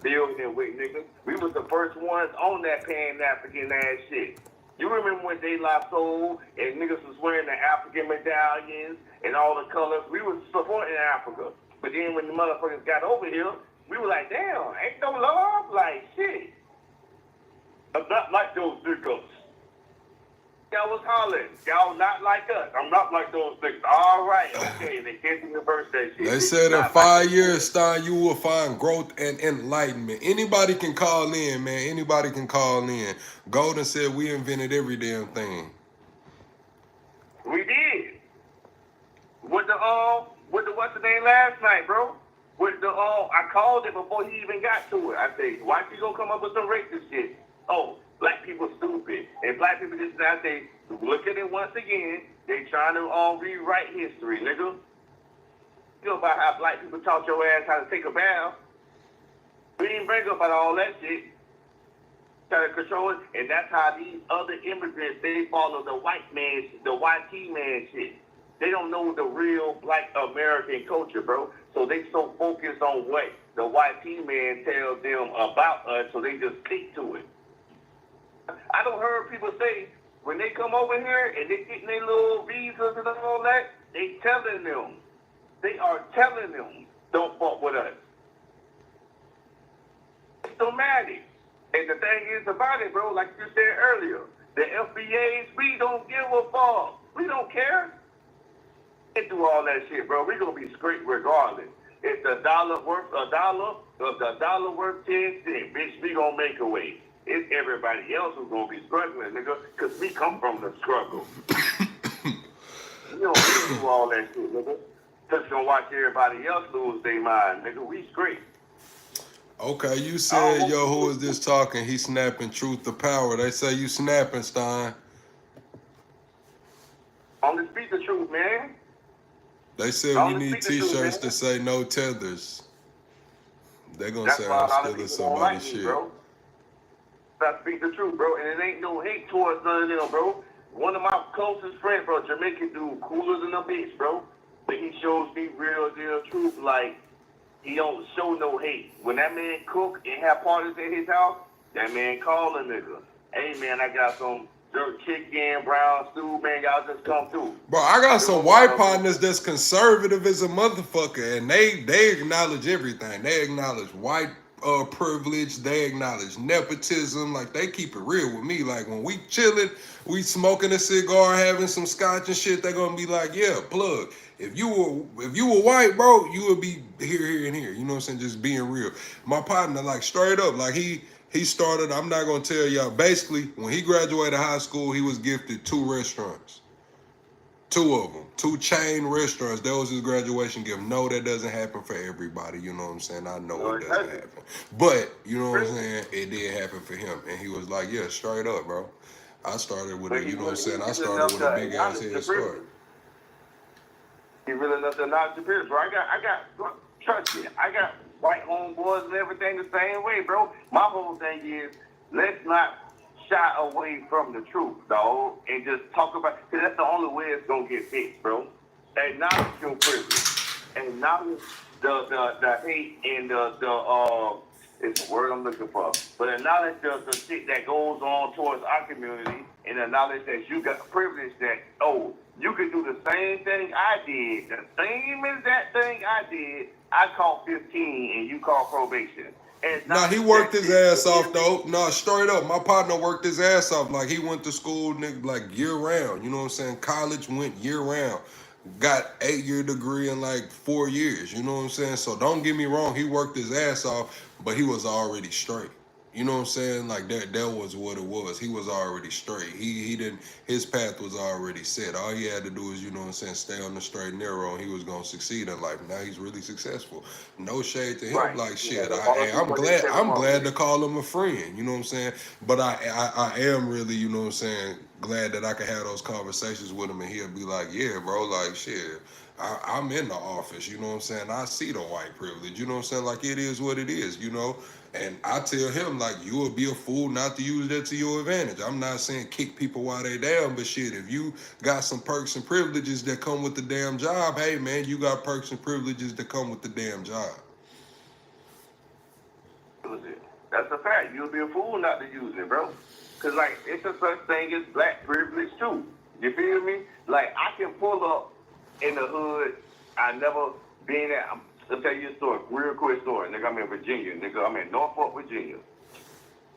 building with, nigga. We was the first ones on that Pan-African ass shit. You remember when De La Soul and niggas was wearing the African medallions and all the colors? We was supporting Africa. But then when the motherfuckers got over here, we were like, damn, ain't no love? Like, shit. I'm not like those niggas. Y'all was hollering. Y'all not like us. I'm not like those niggas. All right, okay. They can't reverse that shit. They said in 5 years, Stein, you will find growth and enlightenment. Anybody can call in, man. Anybody can call in. Golden said we invented every damn thing. We did. With the what's the name last night, bro? With the I called it before he even got to it. I said, why you gonna come up with some racist shit? Oh, black people stupid. And black people just I say, look at it once again. They trying to rewrite history, nigga. You know about how black people taught your ass how to take a bath. We didn't bring up about all that shit. Try to control it, and that's how these other immigrants, they follow the white man, the YT man shit. They don't know the real black American culture, bro. So they so focused on what the YT man tells them about us, so they just stick to it. I don't heard people say, when they come over here and they getting their little visas and all that, they are telling them, don't fuck with us. It's dramatic. And the thing is about it, bro, like you said earlier, the FBAs, we don't give a fuck. We don't care. They do all that shit, bro. We're going to be straight regardless. If the dollar worth a dollar, if the dollar worth 10 cents, bitch, we going to make a way. It's everybody else who's going to be struggling, nigga, because we come from the struggle. We don't do all that shit, nigga. Just going to watch everybody else lose their mind, nigga. We straight. Okay, you said, yo, who is this talking? He snapping truth to power. They say you snapping, Stein. Only speak the truth, man. They said we need t-shirts to say no tethers. They're going to say I'm stealing somebody's shit. Bro. I speak the truth, bro. And it ain't no hate towards none of them, bro. One of my closest friends, bro, Jamaican dude, cooler than a bitch, bro. But he shows me real deal truth, like, he don't show no hate. When that man cook and have parties at his house, that man call a nigga. Hey, man, I got some jerk chicken, brown stew, man, y'all just come through. Bro, I got some white partners that's conservative as a motherfucker, and they acknowledge everything. They acknowledge white privilege. They acknowledge nepotism. Like, they keep it real with me. Like, when we chilling, we smoking a cigar, having some scotch and shit, they're gonna be like, yeah, plug. If you were white, bro, you would be here, and here. You know what I'm saying? Just being real. My partner, like, straight up, like, he started, I'm not going to tell y'all, basically, when he graduated high school, he was gifted 2 restaurants. 2 of them. 2 chain restaurants. That was his graduation gift. No, that doesn't happen for everybody. You know what I'm saying? I know it doesn't happen. But, you know what I'm saying? It did happen for him. And he was like, yeah, straight up, bro. I started with a, you know what I'm saying? I started with a big-ass head start. He really enough to acknowledge the privilege, bro. I got, trust me, I got white homeboys and everything the same way, bro. My whole thing is, let's not shy away from the truth, dog, and just talk about, because that's the only way it's going to get fixed, bro. Acknowledge your privilege. Acknowledge the hate and it's the word I'm looking for, but acknowledge the shit that goes on towards our community, and acknowledge that you got privilege that, oh, you can do the same thing I did, the same as that thing I did. I caught 15 and you caught probation. Nah, he worked his ass off though. Nah, straight up. My partner worked his ass off. Like, he went to school, nigga, like, year round. You know what I'm saying? College went year round. Got 8-year degree in like 4 years. You know what I'm saying? So don't get me wrong, he worked his ass off, but he was already straight. You know what I'm saying? Like that was what it was. He was already straight. He didn't, his path was already set. All he had to do is, you know what I'm saying, stay on the straight and narrow, and he was gonna succeed in life. Now he's really successful. No shade to him. Right. Like Yeah, shit. I'm 27 glad to months. call him a friend. You know what I'm saying? But I am really, you know what I'm saying, glad that I could have those conversations with him, and he'll be like, yeah, bro, like shit. I'm in the office, you know what I'm saying? I see the white privilege, you know what I'm saying? Like, it is what it is, you know? And I tell him, like, you will be a fool not to use that to your advantage. I'm not saying kick people while they down, but shit, if you got some perks and privileges that come with the damn job, hey, man, you got perks and privileges that come with the damn job. That's a fact. You'll be a fool not to use it, bro. Because, like, it's a such thing as black privilege, too. You feel me? Like, I can pull up in the hood. I never been at. I'll tell you a story, real quick story. Nigga, I'm in Virginia. Nigga, I'm in Norfolk, Virginia.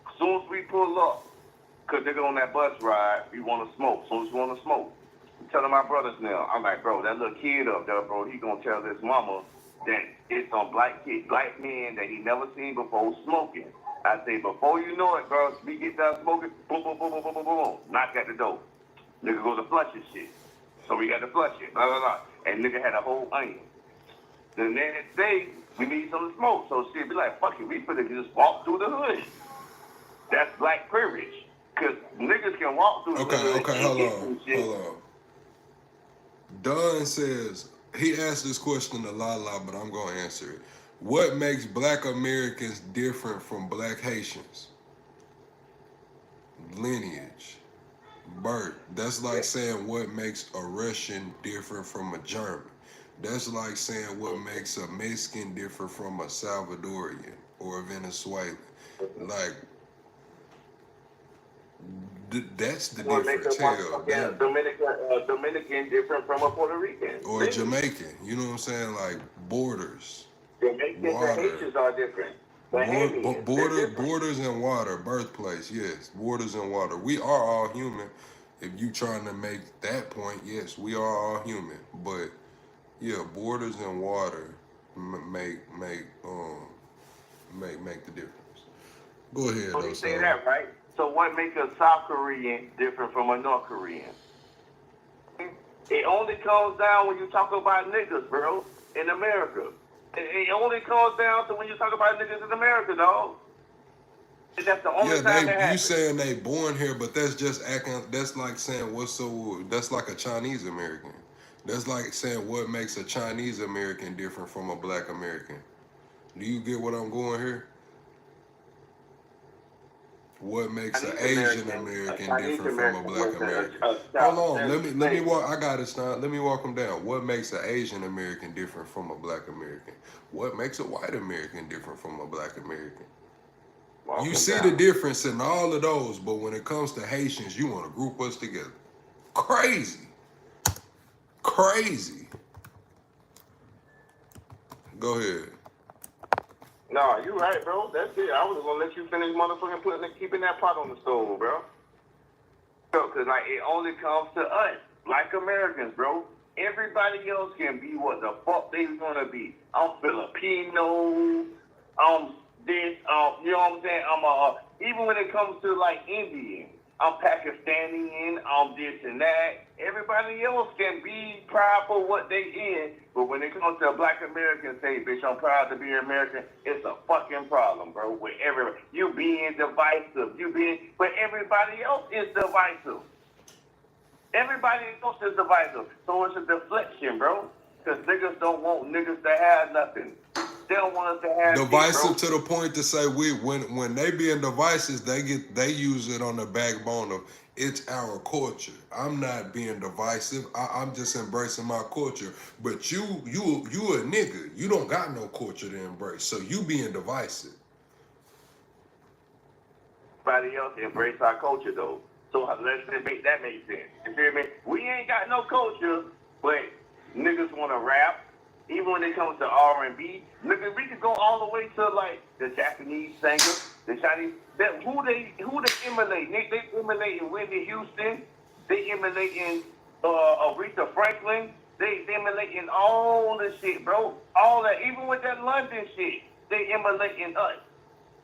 As soon as we pull up, because nigga on that bus ride, we want to smoke. As soon as we want to smoke, I'm telling my brothers now, I'm like, bro, that little kid up there, bro, he going to tell his mama that it's some black men that he never seen before smoking. I say, before you know it, bro, we get done smoking, boom, boom, boom, boom, boom, boom, boom, knock at the door. Nigga go to flush his shit. So we got to flush it, blah, blah, blah. And nigga had a whole onion. The next day, we need some smoke. So shit be like, fuck it, we finna just walk through the hood. That's black privilege. Because niggas can walk through the hood. Okay, hold on. Don says, he asked this question to Lala, but I'm going to answer it. What makes black Americans different from black Haitians? Lineage. Birth. That's like saying what makes a Russian different from a German. That's like saying what makes a Mexican different from a Salvadorian or a Venezuelan. Like, that's the What makes difference. a Dominican different from a Puerto Rican. Or a Jamaican. You know what I'm saying? Like, borders. Jamaicans and Haitians are different. Borders and water. Birthplace, yes. Borders and water. We are all human. If you trying to make that point, yes, we are all human. But yeah, borders and water make the difference. Go ahead. So you say that, right? So what makes a South Korean different from a North Korean? It only comes down when you talk about niggas, bro, in America. It only comes down to when you talk about niggas in America, dog. And that's the only time that happens. You saying they born here, but that's just acting. That's like saying that's like a Chinese American. That's like saying what makes a Chinese American different from a black American. Do you get what I'm going here? What makes an Asian American different from a black American? Hold on, let me walk. I got it, Stein. Let me walk them down. What makes an Asian American different from a black American? What makes a white American different from a black American? You see the difference in all of those, but when it comes to Haitians, you want to group us together. Crazy. Go ahead. No, you right, bro. That's it. I was gonna let you finish motherfucking keeping that pot on the stove, bro. Because like it only comes to us, like Americans, bro. Everybody else can be what the fuck they gonna be. I'm Filipino. I'm this. You know what I'm saying? I'm even when it comes to like Indian, I'm Pakistani. I'm this and that. Everybody else can be proud for what they in, but when it comes to a black American, say, bitch, I'm proud to be American, it's a fucking problem, bro. With everybody, you being divisive, but everybody else is divisive. Everybody else is divisive, so it's a deflection, bro. Because niggas don't want niggas to have nothing. They don't want us to have divisive to the point to say when they being divisive, they use it on the backbone of it's our culture. I'm not being divisive. I'm just embracing my culture. But you a nigga. You don't got no culture to embrace. So you being divisive. Everybody else embrace our culture though. So let's make that make sense. You feel me? We ain't got no culture, but niggas want to rap. Even when it comes to R&B, niggas, we can go all the way to like the Japanese singers, the Chinese. Who they emulate? They emulating Whitney Houston. They emulating Aretha Franklin. They emulating all the shit, bro. All that. Even with that London shit, they emulating us.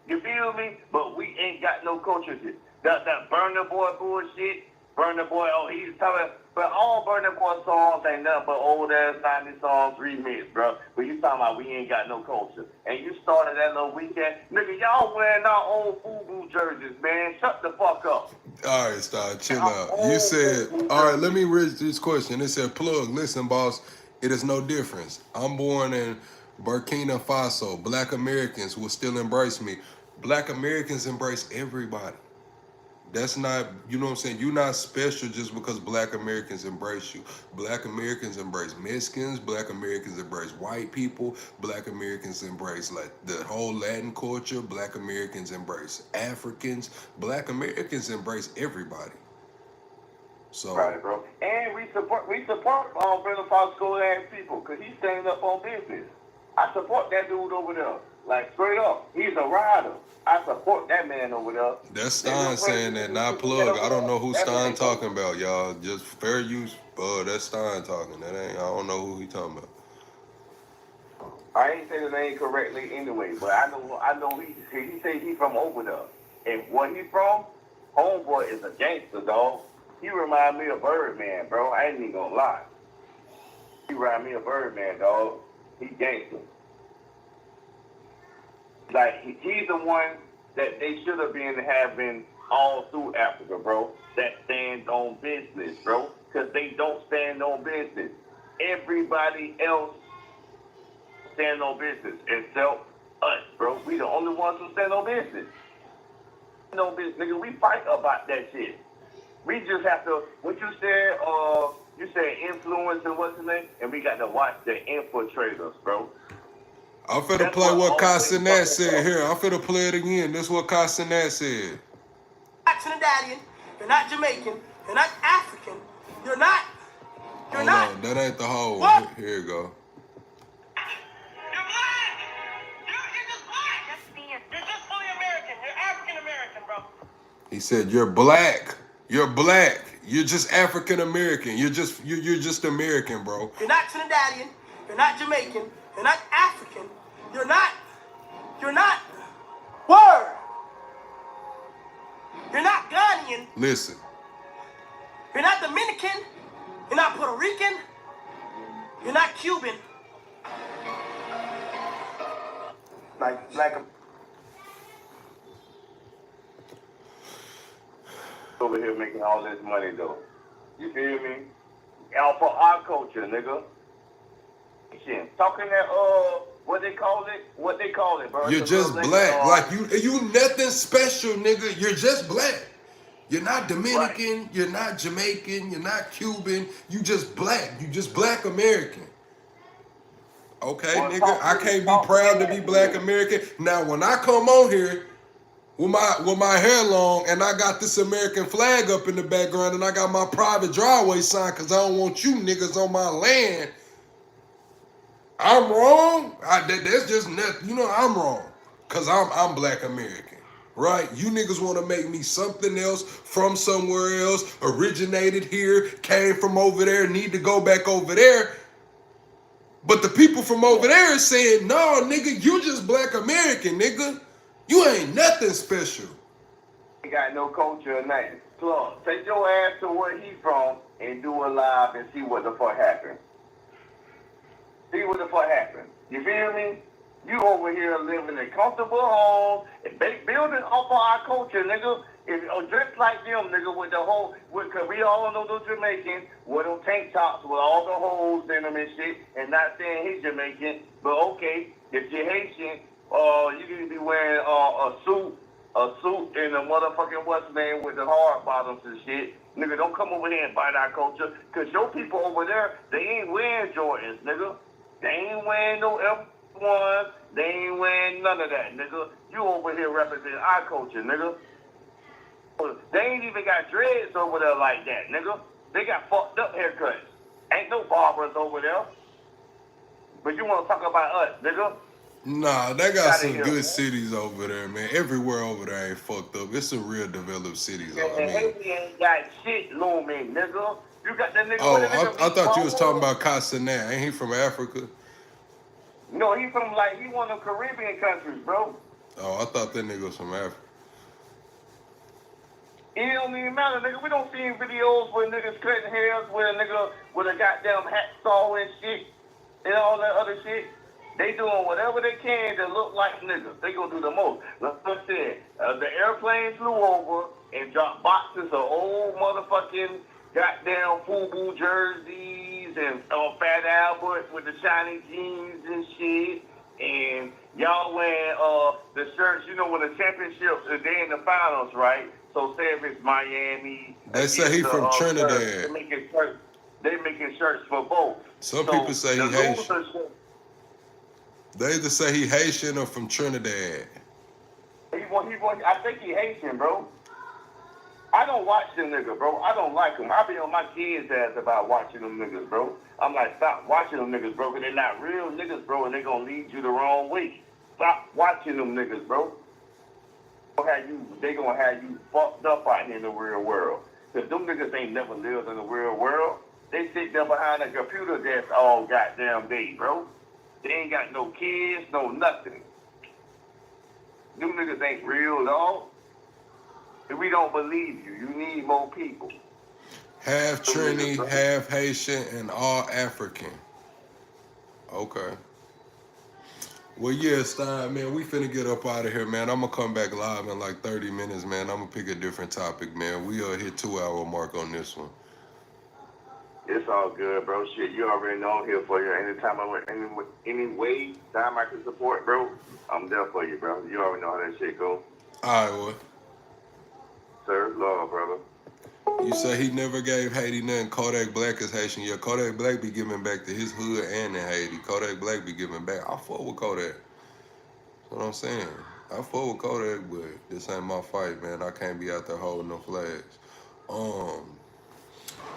You feel me? But we ain't got no culture. That Burna Boy bullshit. Burna Boy, oh, he's talking, but all Burna Boy songs ain't nothing but old ass 90 songs remix, bro. But you talking about we ain't got no culture. And you started that little weekend. Nigga, y'all wearing our old FUBU jerseys, man. Shut the fuck up. All right, Star, chill out. You said, all right, let me read this question. It said, plug, listen, boss, it is no difference. I'm born in Burkina Faso. Black Americans will still embrace me. Black Americans embrace everybody. That's not, you know what I'm saying? You're not special just because Black Americans embrace you. Black Americans embrace Mexicans. Black Americans embrace white people. Black Americans embrace like the whole Latin culture. Black Americans embrace Africans. Black Americans embrace everybody. So, Right, bro. And we support Brother Fosco ass people because he's standing up on business. I support that dude over there. Like, straight up. He's a rider. I support that man over there. that's Stein saying that, not plug. I don't know who Stein talking about, y'all. Just fair use. That's Stein talking. That ain't, I don't know who he talking about. I ain't saying the name correctly anyway, but I know he say he from over there. And where he from, homeboy is a gangster, dog. He remind me of Birdman, bro. I ain't even gonna lie. He remind me of Birdman, dog. He gangster. Like, he's the one that they should have been having all through Africa, bro, that stands on business, bro, because they don't stand on business. Everybody else stand on business except us, bro. We the only ones who stand on business. No business, nigga, we fight about that shit. We just have to, what you said influence and what's the name? And we got to watch the infiltrators, bro. I'm finna play what Castanet said here. I'm finna play it again. This is what Castanet said. Not Trinidadian, you're not Jamaican, you're not African, you're not. Hold on, that ain't the whole. What? Here you go. You're black! You're just black! You're just fully American, you're African American, bro. He said, "You're black. You're black. You're just African American. You're just American, bro." You're not Trinidadian, you're not Jamaican, you're not African, you're not. Word! You're not Ghanaian. Listen. You're not Dominican. You're not Puerto Rican. You're not Cuban. Like over here making all this money though. You feel me? All for our culture, nigga. Talking that what they call it, bro. You're just black. Like you nothing special, nigga. You're just black. You're not Dominican, right. You're not Jamaican, you're not Cuban, you just black. You just Black American. Okay, well, nigga, I can't be proud to be Black American. Now when I come on here with my hair long and I got this American flag up in the background and I got my private driveway sign because I don't want you niggas on my land, I'm wrong. That's just nothing. You know I'm wrong because I'm Black American. Right? You niggas want to make me something else from somewhere else, originated here, came from over there, need to go back over there. But the people from over there is saying, no, nigga, you just Black American, nigga. You ain't nothing special. He got no culture or nothing. Plug, take your ass to where he from and do a live and see what the fuck happened. See what the fuck happened. You feel me? You over here living in comfortable homes, building off of our culture, nigga. Dressed like them, nigga, with the whole, because we all know those Jamaicans with them tank tops with all the holes in them and shit, and not saying he's Jamaican, but okay, if you're Haitian, you can be wearing a suit and a motherfucking what's name with the hard bottoms and shit. Nigga, don't come over here and fight our culture, because your people over there, they ain't wearing Jordans, nigga. They ain't wearing no F1, they ain't wearing none of that, nigga. You over here representing our culture, nigga. They ain't even got dreads over there like that, nigga. They got fucked up haircuts. Ain't no barbers over there. But you want to talk about us, nigga? Nah, they got some good cities over there, man. Everywhere over there ain't fucked up. It's some real developed cities. And Haiti ain't got shit looming, nigga. You got that nigga. Oh, I thought you was talking about Castanet. Ain't he from Africa? No, he from he one of the Caribbean countries, bro. Oh, I thought that nigga was from Africa. It don't even matter, nigga. We don't see videos where niggas cutting hairs, where a nigga with a goddamn hacksaw and shit, and all that other shit. They doing whatever they can to look like niggas. They gonna do the most. Like I said, the airplane flew over and dropped boxes of old motherfucking goddamn FUBU jerseys and Fat Albert with the shiny jeans and shit. And y'all wearing the shirts, you know, when the championship, they in the finals, right? So say if it's Miami. They say he from Trinidad. They making shirts for both. Some people say he Haitian. They either say he Haitian or from Trinidad. I think he Haitian, bro. I don't watch them niggas, bro. I don't like them. I be on my kids' ass about watching them niggas, bro. I'm like, stop watching them niggas, bro, because they're not real niggas, bro, and they gonna lead you the wrong way. Stop watching them niggas, bro. They gonna have you fucked up out here in the real world. Because them niggas ain't never lived in the real world. They sit there behind a computer desk all goddamn day, bro. They ain't got no kids, no nothing. Them niggas ain't real, dog. If we don't believe you, you need more people. Half Trini, half Haitian, and all African. Okay. Well, yeah, Stein, man, we finna get up out of here, man. I'm gonna come back live in like 30 minutes, man. I'm gonna pick a different topic, man. We hit 2-hour mark on this one. It's all good, bro. Shit, you already know I'm here for you. Anytime any way time I can support, bro, I'm there for you, bro. You already know how that shit go. All right, well. Sir, love, brother. You say he never gave Haiti nothing. Kodak Black is Haitian. Yeah, Kodak Black be giving back to his hood and in Haiti. Kodak Black be giving back. I fuck with Kodak. That's what I'm saying. I fuck with Kodak, but this ain't my fight, man. I can't be out there holding no flags.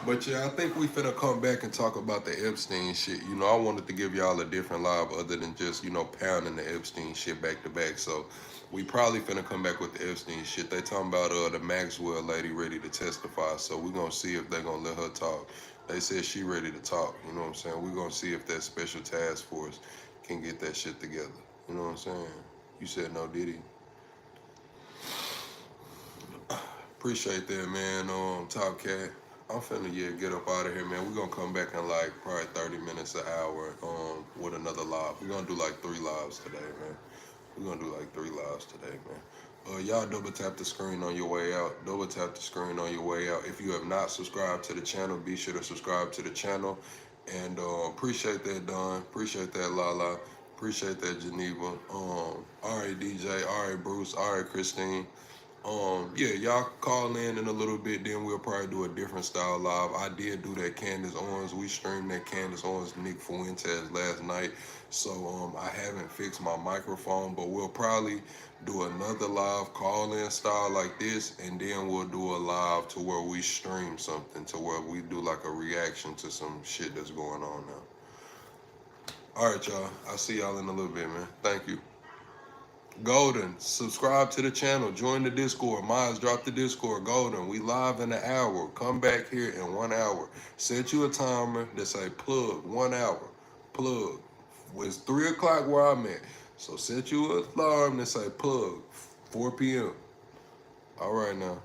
But yeah, I think we finna come back and talk about the Epstein shit. You know, I wanted to give y'all a different live other than just, you know, pounding the Epstein shit back to back. So we probably finna come back with the Epstein shit. They talking about the Maxwell lady ready to testify. So we gonna see if they gonna let her talk. They said she ready to talk. You know what I'm saying? We gonna see if that special task force can get that shit together. You know what I'm saying? You said no, did he? Appreciate that, man. Top Cat. I'm finna get up out of here, man. We're gonna come back in like probably 30 minutes, an hour, with another live. We're gonna do like 3 lives today, man. We're gonna do like 3 lives today, man. Y'all double tap the screen on your way out. Double tap the screen on your way out. If you have not subscribed to the channel, be sure to subscribe to the channel. And appreciate that, Don. Appreciate that, Lala. Appreciate that, Geneva. All right, DJ. All right, Bruce. All right, Christine. Yeah, y'all call in a little bit, then we'll probably do a different style live. I did do that Candace Owens. We streamed that Candace Owens, Nick Fuentes last night. So I haven't fixed my microphone, but we'll probably do another live call-in style like this, and then we'll do a live to where we stream something, to where we do like a reaction to some shit that's going on now. All right, y'all. I'll see y'all in a little bit, man. Thank you. Golden, subscribe to the channel. Join the Discord. Miles, drop the Discord. Golden, we live in an hour. Come back here in 1 hour. Set you a timer that say plug, 1 hour. Plug. It's 3 o'clock where I'm at. So set you an alarm that say plug, 4 p.m. All right now.